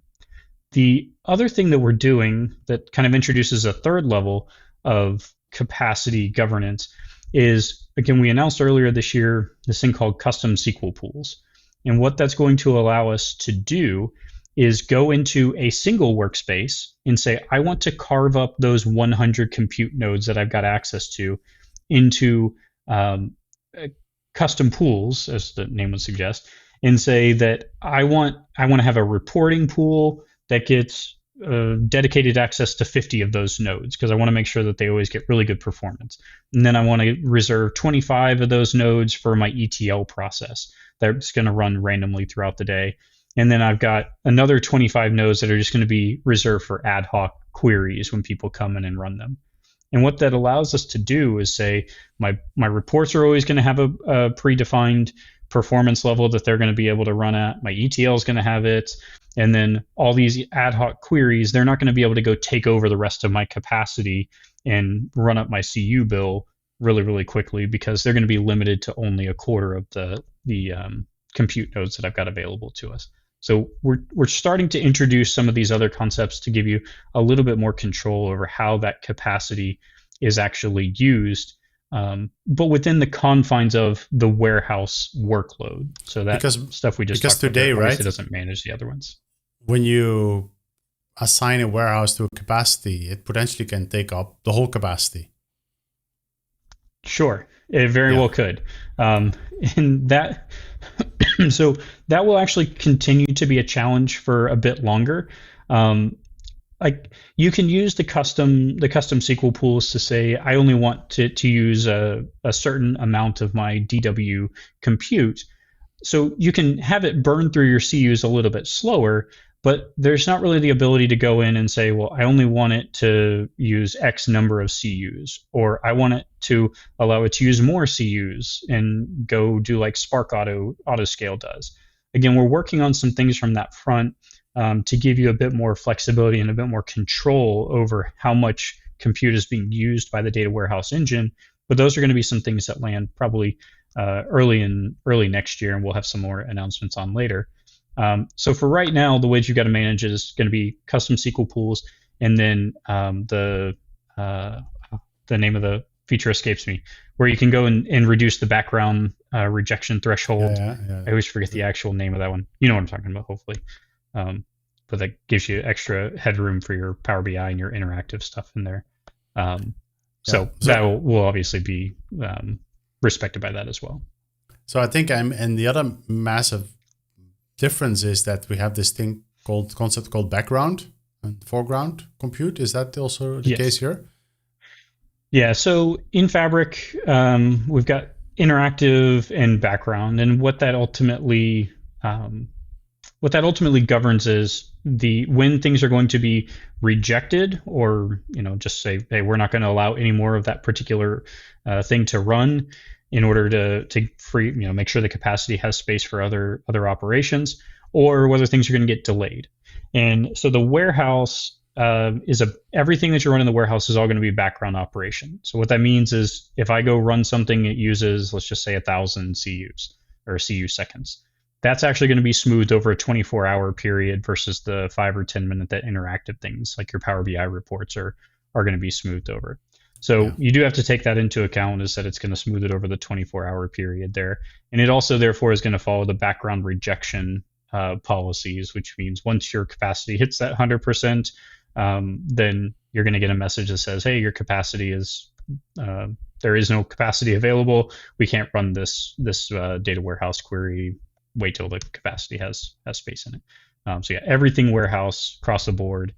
The other thing that we're doing that kind of introduces a third level of capacity governance is, again, we announced earlier this year this thing called custom SQL pools. And what that's going to allow us to do is go into a single workspace and say, I want to carve up those 100 compute nodes that I've got access to into custom pools, as the name would suggest, and say that I want to have a reporting pool that gets dedicated access to 50 of those nodes because I want to make sure that they always get really good performance. And then I want to reserve 25 of those nodes for my ETL process that's going to run randomly throughout the day. And then I've got another 25 nodes that are just going to be reserved for ad hoc queries when people come in and run them. And what that allows us to do is say my reports are always going to have a predefined performance level that they're going to be able to run at. My ETL is going to have it. And then all these ad hoc queries, they're not going to be able to go take over the rest of my capacity and run up my CU bill really, really quickly because they're going to be limited to only a quarter of the compute nodes that I've got available to us. So we're starting to introduce some of these other concepts to give you a little bit more control over how that capacity is actually used, but within the confines of the warehouse workload. So that stuff we just talked today, about, right? It doesn't manage the other ones. When you assign a warehouse to a capacity, it potentially can take up the whole capacity. Sure, it very well could, and that. So that will actually continue to be a challenge for a bit longer. Like you can use the custom SQL pools to say I only want to use a certain amount of my DW compute. So you can have it burn through your CUs a little bit slower, but there's not really the ability to go in and say, well, I only want it to use X number of CUs, or I want it to allow it to use more CUs and go do like Spark Autoscale does. Again, we're working on some things from that front to give you a bit more flexibility and a bit more control over how much compute is being used by the data warehouse engine. But those are going to be some things that land probably early next year, and we'll have some more announcements on later. So for right now, the ways you've got to manage is going to be custom SQL pools, and then the name of the feature escapes me, where you can go and reduce the background rejection threshold. I always forget the actual name of that one. You know what I'm talking about, hopefully. But that gives you extra headroom for your Power BI and your interactive stuff in there. So that will obviously be respected by that as well. So I think and the other massive difference is that we have this concept called background and foreground compute. Is that also the case here? Yeah. So in Fabric, we've got interactive and background, and what that ultimately governs is when things are going to be rejected, or just say, hey, we're not going to allow any more of that particular thing to run, in order to free, make sure the capacity has space for other operations, or whether things are going to get delayed. And so the warehouse everything that you're running in the warehouse is all going to be background operation. So what that means is if I go run something, it uses, let's just say 1,000 CUs or CU seconds. That's actually going to be smoothed over a 24-hour period versus the 5 or 10 minute that interactive things like your Power BI reports are going to be smoothed over. So you do have to take that into account, is that it's going to smooth it over the 24-hour period there. And it also, therefore, is going to follow the background rejection policies, which means once your capacity hits that 100%, then you're going to get a message that says, hey, your capacity is, there is no capacity available. We can't run this data warehouse query. Wait till the capacity has space in it. So everything warehouse across the board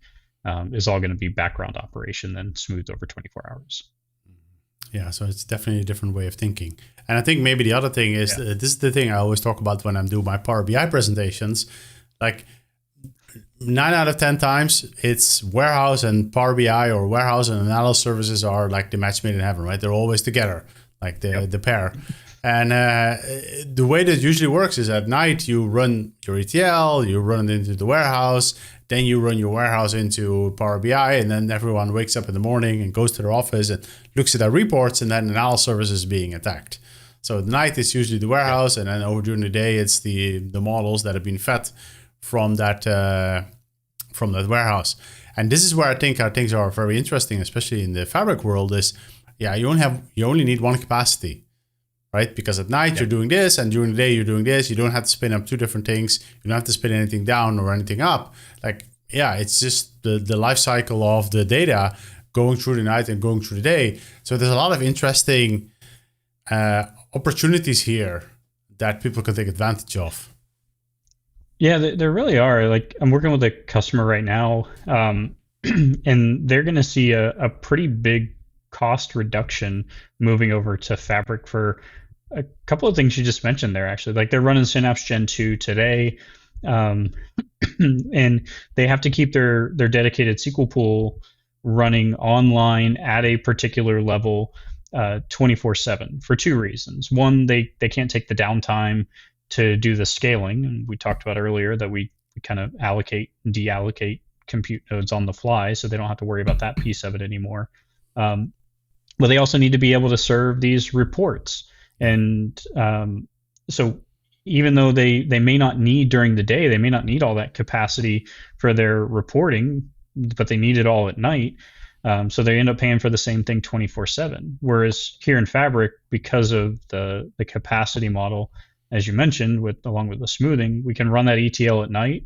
is all going to be background operation, then smoothed over 24 hours. Yeah, so it's definitely a different way of thinking. And I think maybe the other thing is, this is the thing I always talk about when I'm doing my Power BI presentations. Like 9 out of 10 times, it's warehouse and Power BI or warehouse and analysis services are like the match made in heaven, right? They're always together, like the pair. And the way that usually works is at night you run your ETL, you run it into the warehouse, then you run your warehouse into Power BI, and then everyone wakes up in the morning and goes to their office and looks at their reports, and then analysis service is being attacked. So at night it's usually the warehouse, and then over during the day it's the models that have been fed from that warehouse. And this is where I think our things are very interesting, especially in the Fabric world. Is you only need one capacity. Right? Because at night you're doing this, and during the day you're doing this. You don't have to spin up two different things. You don't have to spin anything down or anything up. It's just the life cycle of the data going through the night and going through the day. So there's a lot of interesting opportunities here that people can take advantage of. Yeah, there really are. Like I'm working with a customer right now, and they're going to see a pretty big cost reduction moving over to Fabric for a couple of things you just mentioned there. Actually, like they're running Synapse Gen 2 today, um, and they have to keep their dedicated SQL pool running online at a particular level 24/7 for two reasons. One, they can't take the downtime to do the scaling. And we talked about earlier that we kind of allocate and deallocate compute nodes on the fly, so they don't have to worry about that piece of it anymore. Um, but they also need to be able to serve these reports. And so even though they may not need during the day, they may not need all that capacity for their reporting, but they need it all at night. So they end up paying for the same thing 24/7. Whereas here in Fabric, because of the capacity model, as you mentioned, along with the smoothing, we can run that ETL at night.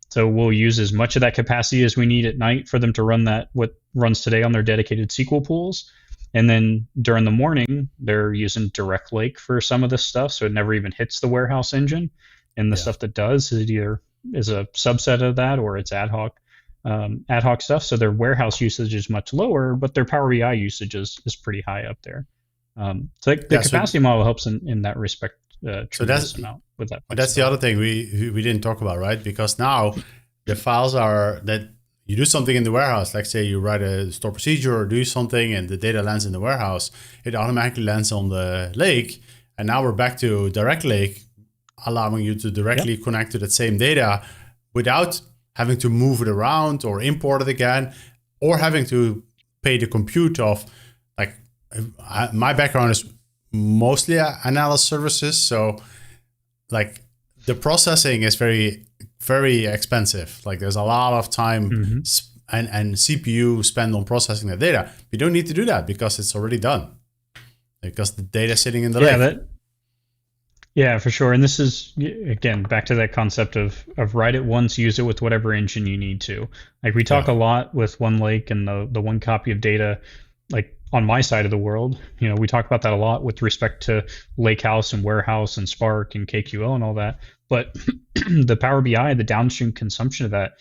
So we'll use as much of that capacity as we need at night for them to run what runs today on their dedicated SQL pools. And then during the morning, they're using Direct Lake for some of this stuff, so it never even hits the warehouse engine. And the Yeah. stuff that does is either is a subset of that or it's ad hoc stuff. So their warehouse usage is much lower, but their Power BI usage is pretty high up there. So the Yeah. capacity model helps in that respect So tremendous amount with that. that's the other thing we didn't talk about, right? Because now the files are that you do something in the warehouse, like say you write a store procedure or do something and the data lands in the warehouse, it automatically lands on the lake. And now we're back to Direct Lake, allowing you to directly connect to that same data without having to move it around or import it again, or having to pay the compute of, like, my background is mostly analysis services. So like the processing is very, very expensive. Like there's a lot of time and CPU spent on processing the data. We don't need to do that because it's already done. Because the data is sitting in the lake. Yeah, for sure. And this is, again, back to that concept of write it once, use it with whatever engine you need to. Like we talk a lot with OneLake and the one copy of data, like on my side of the world, we talk about that a lot with respect to Lakehouse and Warehouse and Spark and KQL and all that. But the Power BI, the downstream consumption of that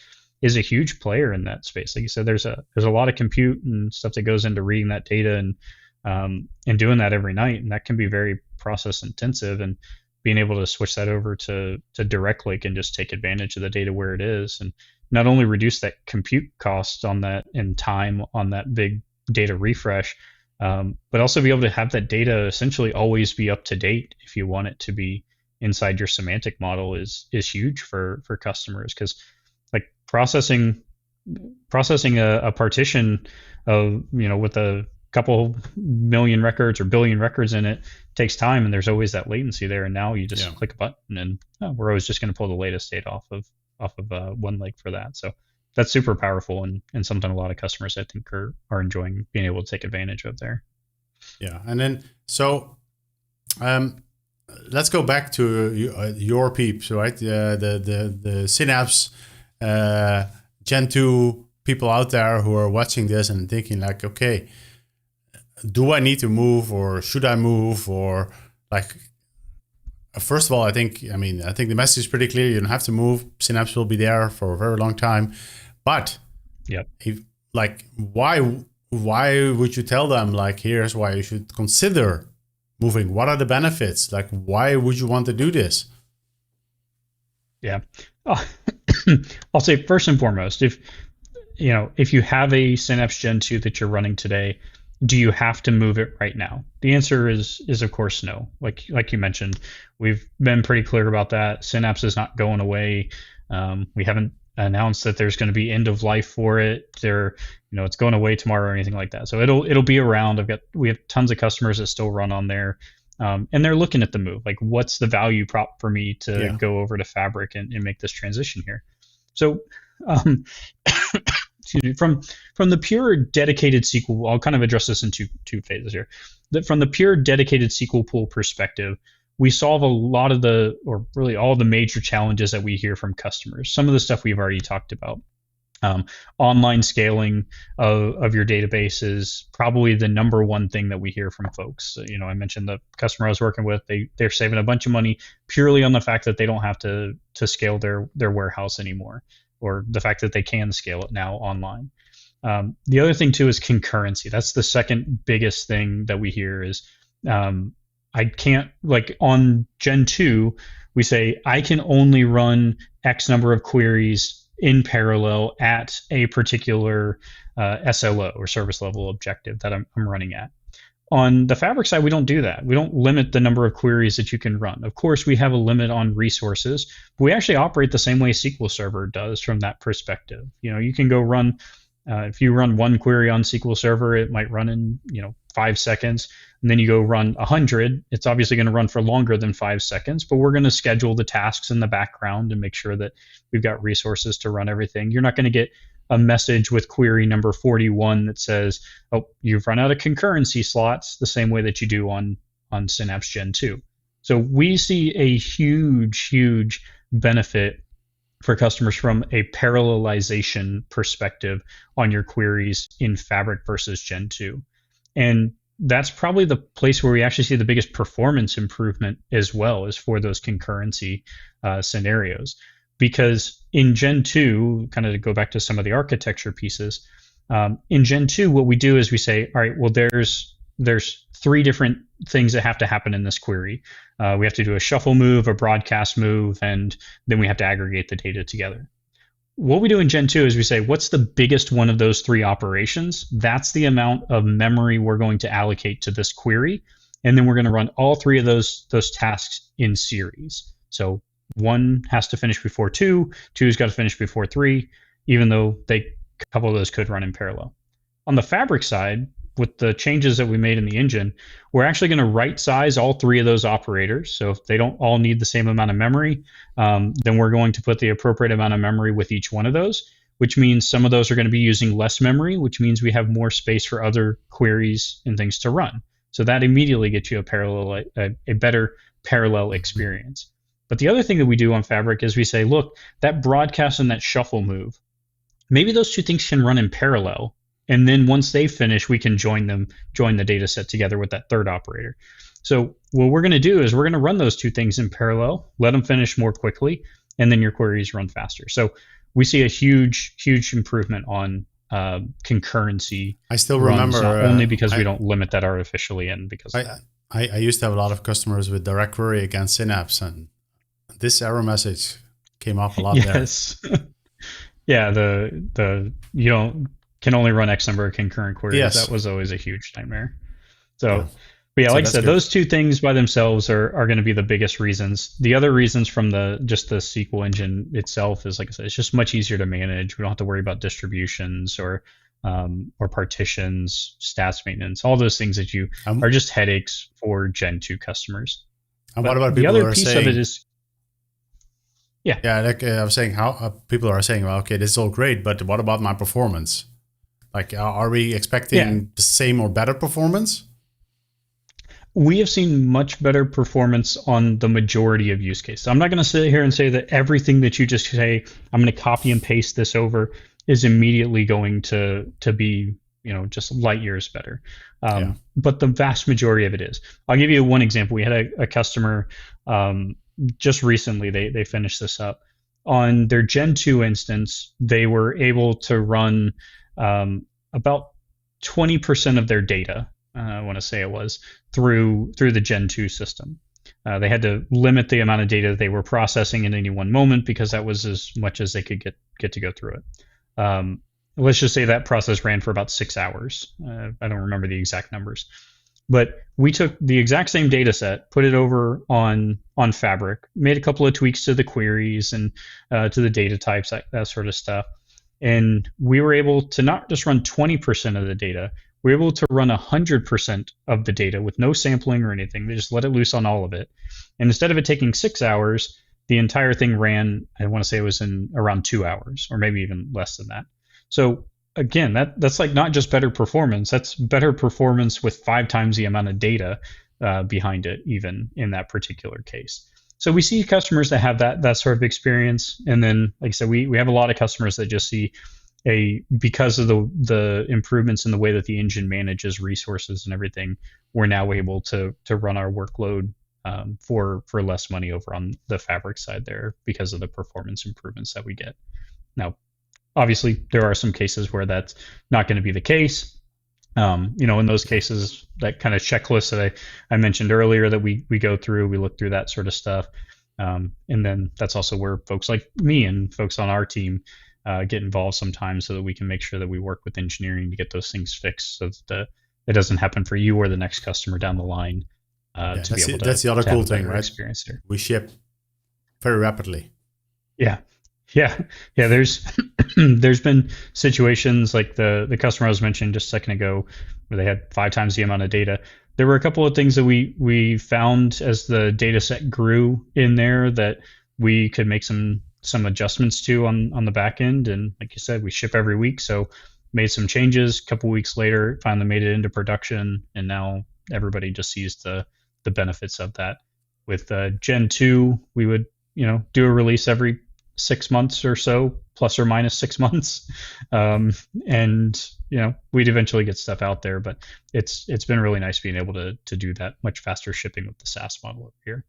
is a huge player in that space. Like you said, there's a lot of compute and stuff that goes into reading that data and doing that every night. And that can be very process intensive, and being able to switch that over to Direct Lake and just take advantage of the data where it is, and not only reduce that compute cost on that and time on that big data refresh, but also be able to have that data essentially always be up to date if you want it to be inside your semantic model is huge for customers. Because like processing a partition of with a couple million records or billion records in it takes time, and there's always that latency there. And now you just click a button and we're always just going to pull the latest data off of OneLake for that. So that's super powerful and something a lot of customers I think are enjoying being able to take advantage of there. Yeah, and then so let's go back to your peeps, right? The Synapse Gen 2 people out there who are watching this and thinking like, okay, do I need to move or should I move? Or like, first of all, I think the message is pretty clear. You don't have to move. Synapse will be there for a very long time. But why would you tell them like, here's why you should consider moving? What are the benefits? Like, why would you want to do this? Yeah. I'll say first and foremost, if you have a Synapse Gen 2 that you're running today, do you have to move it right now? The answer is of course no. Like you mentioned, we've been pretty clear about that. Synapse is not going away. We haven't announced that there's going to be end of life for it. It's going away tomorrow or anything like that. So it'll be around. We have tons of customers that still run on there, and they're looking at the move. Like, what's the value prop for me to go over to Fabric and make this transition here? So, excuse me, from the pure dedicated SQL, I'll kind of address this in two phases here. From the pure dedicated SQL pool perspective, we solve a lot of or really all the major challenges that we hear from customers. Some of the stuff we've already talked about. Um, Online scaling of your database is probably the number one thing that we hear from folks. I mentioned the customer I was working with, they're saving a bunch of money purely on the fact that they don't have to scale their warehouse anymore, or the fact that they can scale it now online. The other thing too is concurrency. That's the second biggest thing that we hear is I can't, like on Gen 2, we say I can only run X number of queries in parallel at a particular SLO or service level objective that I'm running at. On the Fabric side, we don't do that. We don't limit the number of queries that you can run. Of course, we have a limit on resources, but we actually operate the same way SQL Server does from that perspective. You can go run, if you run one query on SQL Server, it might run in 5 seconds. And then you go run 100, it's obviously going to run for longer than 5 seconds, but we're going to schedule the tasks in the background and make sure that we've got resources to run everything. You're not going to get a message with query number 41 that says, oh, you've run out of concurrency slots, the same way that you do on Synapse Gen 2. So we see a huge benefit for customers from a parallelization perspective on your queries in Fabric versus Gen 2. And that's probably the place where we actually see the biggest performance improvement as well, as for those concurrency scenarios. Because in Gen 2, kind of to go back to some of the architecture pieces, in Gen 2, what we do is we say, all right, well, there's 3 different things that have to happen in this query. We have to do a shuffle move, a broadcast move, and then we have to aggregate the data together. What we do in Gen 2 is we say, what's the biggest one of those 3 operations? That's the amount of memory we're going to allocate to this query. And then we're going to run all 3 of those tasks in series. So 1 has to finish before 2, 2's got to finish before 3, even though a couple of those could run in parallel. On the Fabric side, with the changes that we made in the engine, we're actually going to right size all 3 of those operators. So if they don't all need the same amount of memory, then we're going to put the appropriate amount of memory with each one of those, which means some of those are going to be using less memory, which means we have more space for other queries and things to run. So that immediately gets you a better parallel experience. But the other thing that we do on Fabric is we say, look, that broadcast and that shuffle move, maybe those 2 things can run in parallel. And then once they finish, we can join the data set together with that 3rd operator. So what we're going to do is we're going to run those 2 things in parallel, let them finish more quickly, and then your queries run faster. So we see a huge improvement on concurrency. I still remember, not only because we don't limit that artificially in because of that. I used to have a lot of customers with direct query against Synapse, and this error message came up a lot there. Yes. Yeah, the can only run X number of concurrent queries. Yes. That was always a huge nightmare. So, but yeah, like I said, good. Those 2 things by themselves are going to be the biggest reasons. The other reasons from just the SQL engine itself is, like I said, it's just much easier to manage. We don't have to worry about distributions or partitions, stats maintenance, all those things that are just headaches for Gen 2 customers. And what about the other piece of it is, like I was saying, how people are saying, well, okay, this is all great, but what about my performance? Like, are we expecting the same or better performance? We have seen much better performance on the majority of use cases. I'm not going to sit here and say that everything that you just say, I'm going to copy and paste this over, is immediately going to be, just light years better. But the vast majority of it is. I'll give you one example. We had a customer just recently, they finished this up. On their Gen 2 instance, they were able to run about 20% of their data, I want to say it was, through the Gen 2 system. They had to limit the amount of data they were processing in any one moment because that was as much as they could get to go through it. Let's just say that process ran for about 6 hours. I don't remember the exact numbers. But we took the exact same data set, put it over on Fabric, made a couple of tweaks to the queries and to the data types, that sort of stuff. And we were able to not just run 20% of the data, we were able to run 100% of the data with no sampling or anything. They just let it loose on all of it. And instead of it taking 6 hours, the entire thing ran, I want to say it was in around 2 hours, or maybe even less than that. So again, that's like not just better performance, that's better performance with 5 times the amount of data behind it, even in that particular case. So we see customers that have that sort of experience. And then, like I said, we have a lot of customers that just see because of the improvements in the way that the engine manages resources and everything, we're now able to run our workload for less money over on the Fabric side there because of the performance improvements that we get. Now, obviously, there are some cases where that's not going to be the case. In those cases, that kind of checklist that I mentioned earlier that we go through, we look through that sort of stuff. And then that's also where folks like me and folks on our team get involved sometimes so that we can make sure that we work with engineering to get those things fixed so that it doesn't happen for you or the next customer down the line. That's the other cool thing, right? Experience there. We ship very rapidly. Yeah. There's there's been situations like the customer I was mentioning just a second ago where they had 5 times the amount of data. There were a couple of things that we found as the data set grew in there that we could make some adjustments to on the back end. And like you said, we ship every week, so made some changes. A couple weeks later, finally made it into production, and now everybody just sees the benefits of that. With Gen 2, we would do a release every 6 months or so, plus or minus 6 months, and we'd eventually get stuff out there. But it's been really nice being able to do that much faster shipping with the SaaS model over here.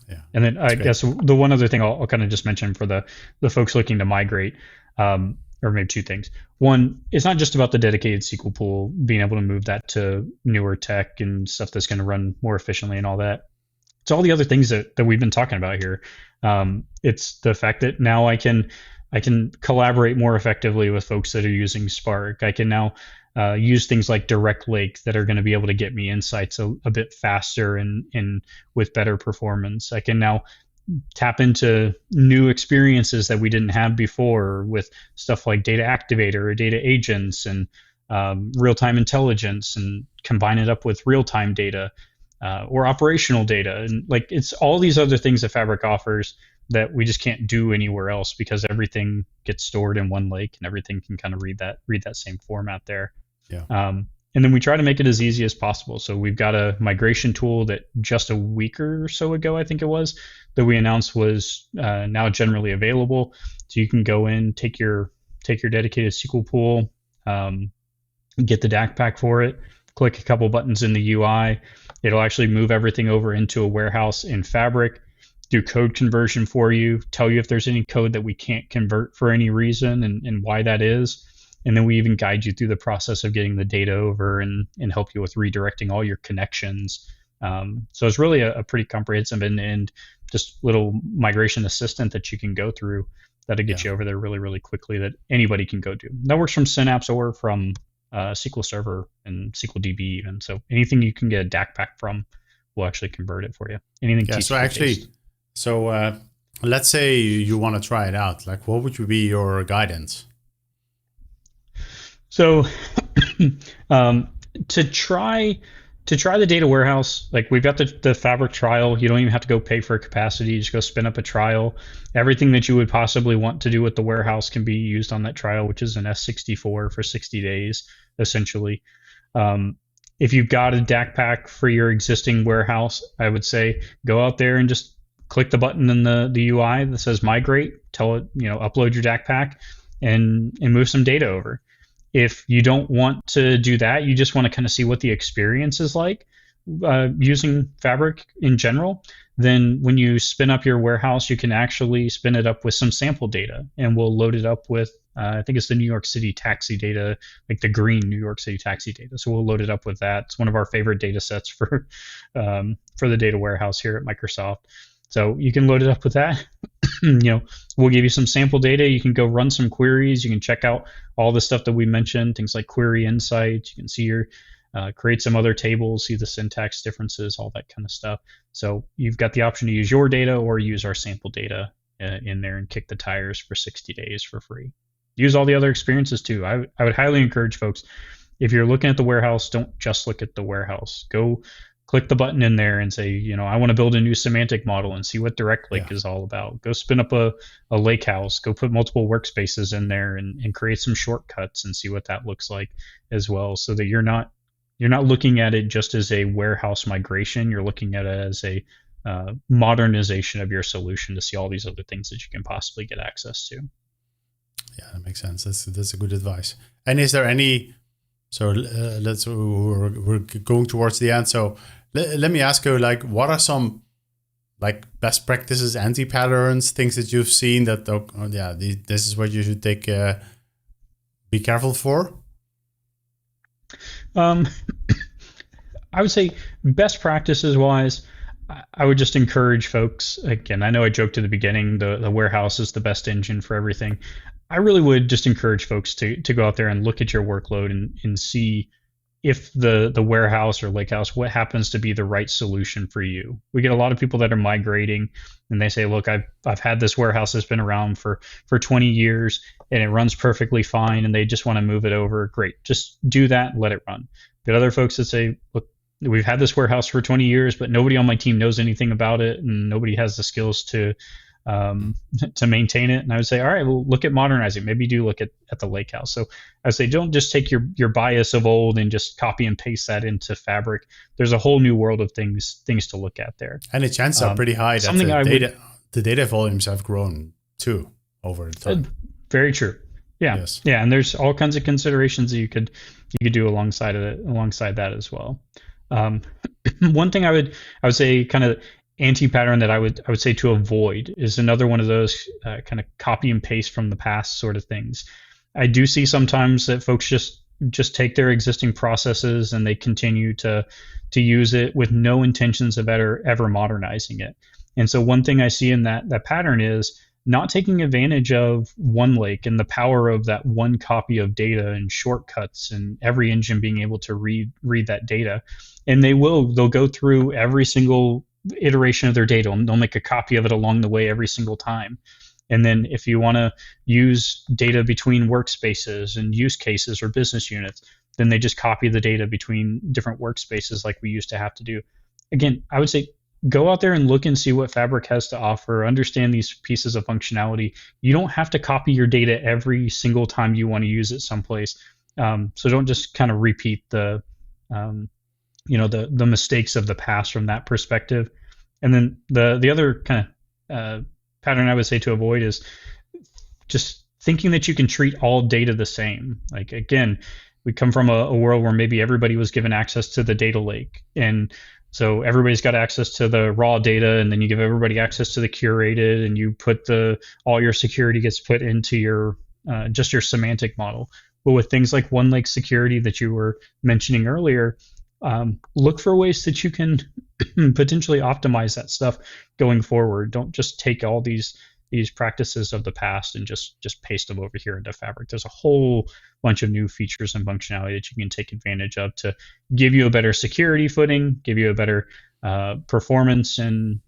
Yeah, and then I guess the one other thing I'll kind of just mention for the folks looking to migrate, or maybe 2 things. One, it's not just about the dedicated SQL pool, being able to move that to newer tech and stuff that's going to run more efficiently and all that. It's all the other things that we've been talking about here. It's the fact that now I can collaborate more effectively with folks that are using Spark. I can now use things like Direct Lake that are going to be able to get me insights a bit faster and with better performance. I can now tap into new experiences that we didn't have before with stuff like Data Activator or Data Agents and real-time intelligence, and combine it up with real-time data or operational data. And like, it's all these other things that Fabric offers that we just can't do anywhere else because everything gets stored in OneLake and everything can kind of read that same format there. Yeah. And then we try to make it as easy as possible. So we've got a migration tool that just a week or so ago, I think it was, that we announced was now generally available. So you can go in, take your dedicated SQL pool, get the DAC pack for it, click a couple buttons in the UI. It'll actually move everything over into a warehouse in Fabric, do code conversion for you, tell you if there's any code that we can't convert for any reason and why that is. And then we even guide you through the process of getting the data over and help you with redirecting all your connections. So it's really a pretty comprehensive and just little migration assistant that you can go through that'll get you over there really, really quickly that anybody can go do. That works from Synapse or from SQL Server and SQL DB even. So anything you can get a DAC pack from will actually convert it for you. Anything. Yeah. So let's say you want to try it out. Like, what would be your guidance? So to try the data warehouse, like we've got the Fabric trial. You don't even have to go pay for a capacity. You just go spin up a trial. Everything that you would possibly want to do with the warehouse can be used on that trial, which is an S64 for 60 days, essentially. If you've got a DAC pack for your existing warehouse, I would say go out there and just click the button in the UI that says migrate, tell it, upload your DAC pack and move some data over. If you don't want to do that, you just want to kind of see what the experience is like using Fabric in general, then when you spin up your warehouse, you can actually spin it up with some sample data, and we'll load it up with, I think it's the New York City taxi data, like the green New York City taxi data. So we'll load it up with that. It's one of our favorite data sets for the data warehouse here at Microsoft. So you can load it up with that. We'll give you some sample data. You can go run some queries. You can check out all the stuff that we mentioned, things like query insights. You can see create some other tables, see the syntax differences, all that kind of stuff. So you've got the option to use your data or use our sample data in there and kick the tires for 60 days for free. Use all the other experiences too. I would highly encourage folks, if you're looking at the warehouse, don't just look at the warehouse. Go click the button in there and say, I want to build a new semantic model and see what Direct Lake is all about. Go spin up a Lakehouse. Go put multiple workspaces in there and create some shortcuts and see what that looks like as well, so that you're not looking at it just as a warehouse migration. You're looking at it as a modernization of your solution to see all these other things that you can possibly get access to. Yeah, that makes sense. That's a good advice. And is there any? So we're going towards the end. So let me ask you, like, what are some like best practices, anti-patterns, things that you've seen that this is what you should take be careful for? I would say best practices wise, I would just encourage folks. Again, I know I joked at the beginning, the warehouse is the best engine for everything. I really would just encourage folks to go out there and look at your workload and see if the warehouse or lakehouse, what happens to be the right solution for you. We get a lot of people that are migrating and they say, look, I've had this warehouse that's been around for 20 years and it runs perfectly fine and they just want to move it over. Great. Just do that and let it run. Get other folks that say, look, we've had this warehouse for 20 years, but nobody on my team knows anything about it and nobody has the skills to maintain it. And I would say, all right, well, look at modernizing. Maybe do look at the Lakehouse. So I would say, don't just take your bias of old and just copy and paste that into Fabric. There's a whole new world of things to look at there. And the chances are pretty high that the data volumes have grown too over time. Very true. Yeah. Yes. Yeah. And there's all kinds of considerations that you could do alongside that as well. One thing I would say kind of anti-pattern that I would say to avoid is another one of those kind of copy and paste from the past sort of things. I do see sometimes that folks just take their existing processes and they continue to use it with no intentions of ever modernizing it. And so one thing I see in that pattern is not taking advantage of OneLake and the power of that one copy of data and shortcuts and every engine being able to read that data. And they'll go through every single iteration of their data and they'll make a copy of it along the way every single time. And then if you want to use data between workspaces and use cases or business units, then they just copy the data between different workspaces like we used to have to do. Again, I would say go out there and look and see what Fabric has to offer, understand these pieces of functionality. You don't have to copy your data every single time you want to use it someplace. So don't just kind of repeat the mistakes of the past from that perspective. And then the other kind of pattern I would say to avoid is just thinking that you can treat all data the same. Like, again, we come from a world where maybe everybody was given access to the data lake. And so everybody's got access to the raw data, and then you give everybody access to the curated, and you put all your security gets put into your just your semantic model. But with things like OneLake security that you were mentioning earlier, look for ways that you can potentially optimize that stuff going forward. Don't just take all these practices of the past and just paste them over here into Fabric. There's a whole bunch of new features and functionality that you can take advantage of to give you a better security footing, give you a better performance and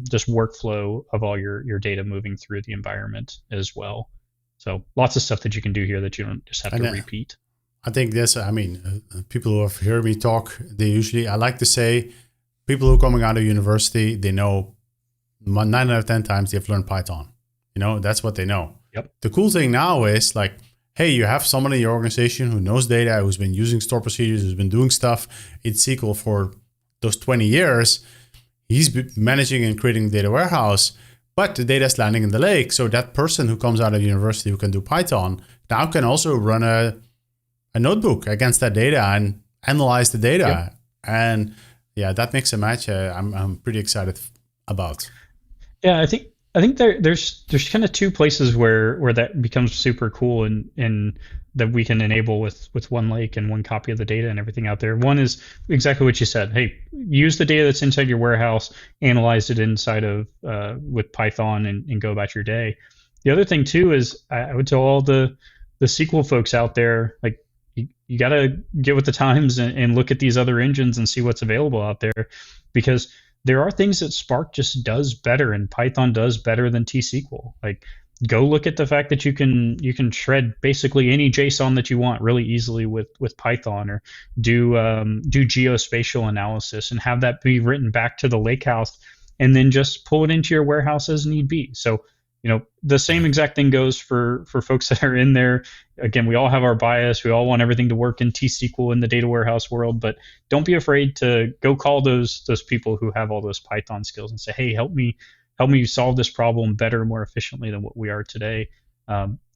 just workflow of all your data moving through the environment as well. So lots of stuff that you can do here that you don't just have to repeat. I think people who have heard me talk, I like to say, people who are coming out of university, they know 9 out of 10 times they've learned Python. That's what they know. Yep. The cool thing now is like, hey, you have someone in your organization who knows data, who's been using store procedures, who's been doing stuff in SQL for those 20 years. He's managing and creating a data warehouse, but the data is landing in the lake. So that person who comes out of university who can do Python now can also run a notebook against that data and analyze the data. Yep. And yeah, that makes a match I'm pretty excited about. Yeah, I think there's kind of two places where that becomes super cool and that we can enable with OneLake and one copy of the data and everything out there. One is exactly what you said. Hey, use the data that's inside your warehouse, analyze it inside of with Python and go about your day. The other thing too is I would tell all the SQL folks out there, like, you got to get with the times and look at these other engines and see what's available out there, because there are things that Spark just does better and Python does better than T-SQL. Like, go look at the fact that you can shred basically any JSON that you want really easily with Python, or do geospatial analysis and have that be written back to the Lakehouse and then just pull it into your warehouse as need be. So, the same exact thing goes for folks that are in there. Again, we all have our bias. We all want everything to work in T-SQL in the data warehouse world, but don't be afraid to go call those people who have all those Python skills and say, hey, help me solve this problem better, more efficiently than what we are today.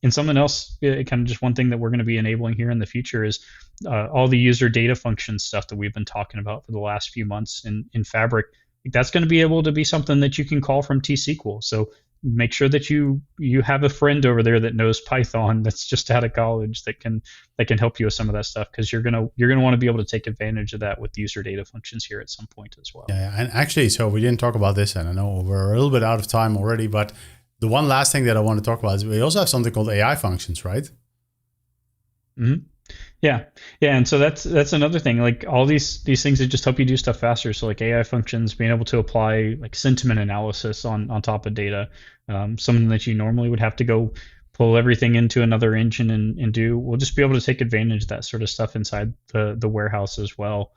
And something else, kind of just one thing that we're going to be enabling here in the future is all the user data function stuff that we've been talking about for the last few months in Fabric. That's going to be able to be something that you can call from T-SQL. So make sure that you have a friend over there that knows Python that's just out of college that can help you with some of that stuff, because you're gonna want to be able to take advantage of that with user data functions here at some point as well. Yeah, and actually, so we didn't talk about this, and I know we're a little bit out of time already, but the one last thing that I want to talk about is we also have something called AI functions, right? Mm-hmm. Yeah. And so that's another thing. Like all these things that just help you do stuff faster. So like AI functions, being able to apply like sentiment analysis on top of data, something that you normally would have to go pull everything into another engine and do. We'll just be able to take advantage of that sort of stuff inside the warehouse as well.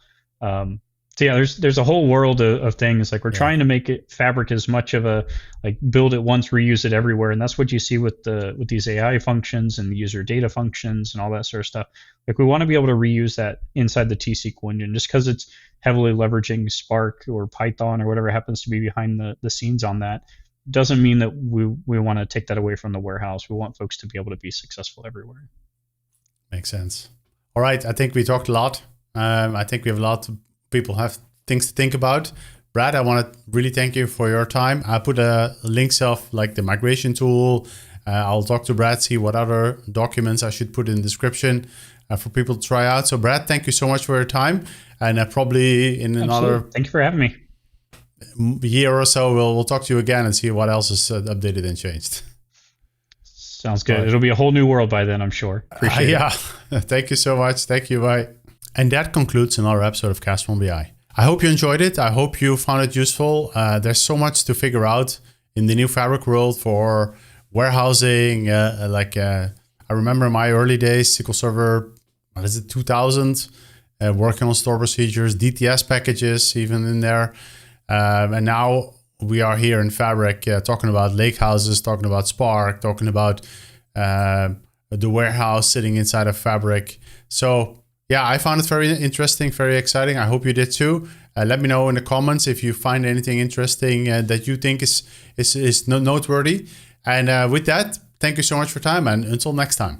So yeah, there's a whole world of things. Like we're trying to make it Fabric as much of a like build it once, reuse it everywhere, and that's what you see with these AI functions and the user data functions and all that sort of stuff. Like we want to be able to reuse that inside the T-SQL engine, just because it's heavily leveraging Spark or Python or whatever happens to be behind the scenes on that. Doesn't mean that we want to take that away from the warehouse. We want folks to be able to be successful everywhere. Makes sense. All right, I think we talked a lot. I think we have a lot of people have things to think about. Brad, I want to really thank you for your time. I put links of like the migration tool. I'll talk to Brad, see what other documents I should put in the description for people to try out. So Brad, thank you so much for your time. And probably in another Thank you for having me. Year or so, we'll talk to you again and see what else is updated and changed. Sounds good. Right. It'll be a whole new world by then, I'm sure. Appreciate it. Thank you so much. Thank you. Bye. And that concludes another episode of Kasper On BI. I hope you enjoyed it. I hope you found it useful. There's so much to figure out in the new Fabric world for warehousing. I remember in my early days, SQL Server, 2000, working on store procedures, DTS packages even in there. And now we are here in Fabric talking about Lakehouses, talking about Spark, talking about the warehouse sitting inside of Fabric. So yeah, I found it very interesting, very exciting. I hope you did too. Let me know in the comments if you find anything interesting that you think is noteworthy. And with that, thank you so much for your time, and until next time.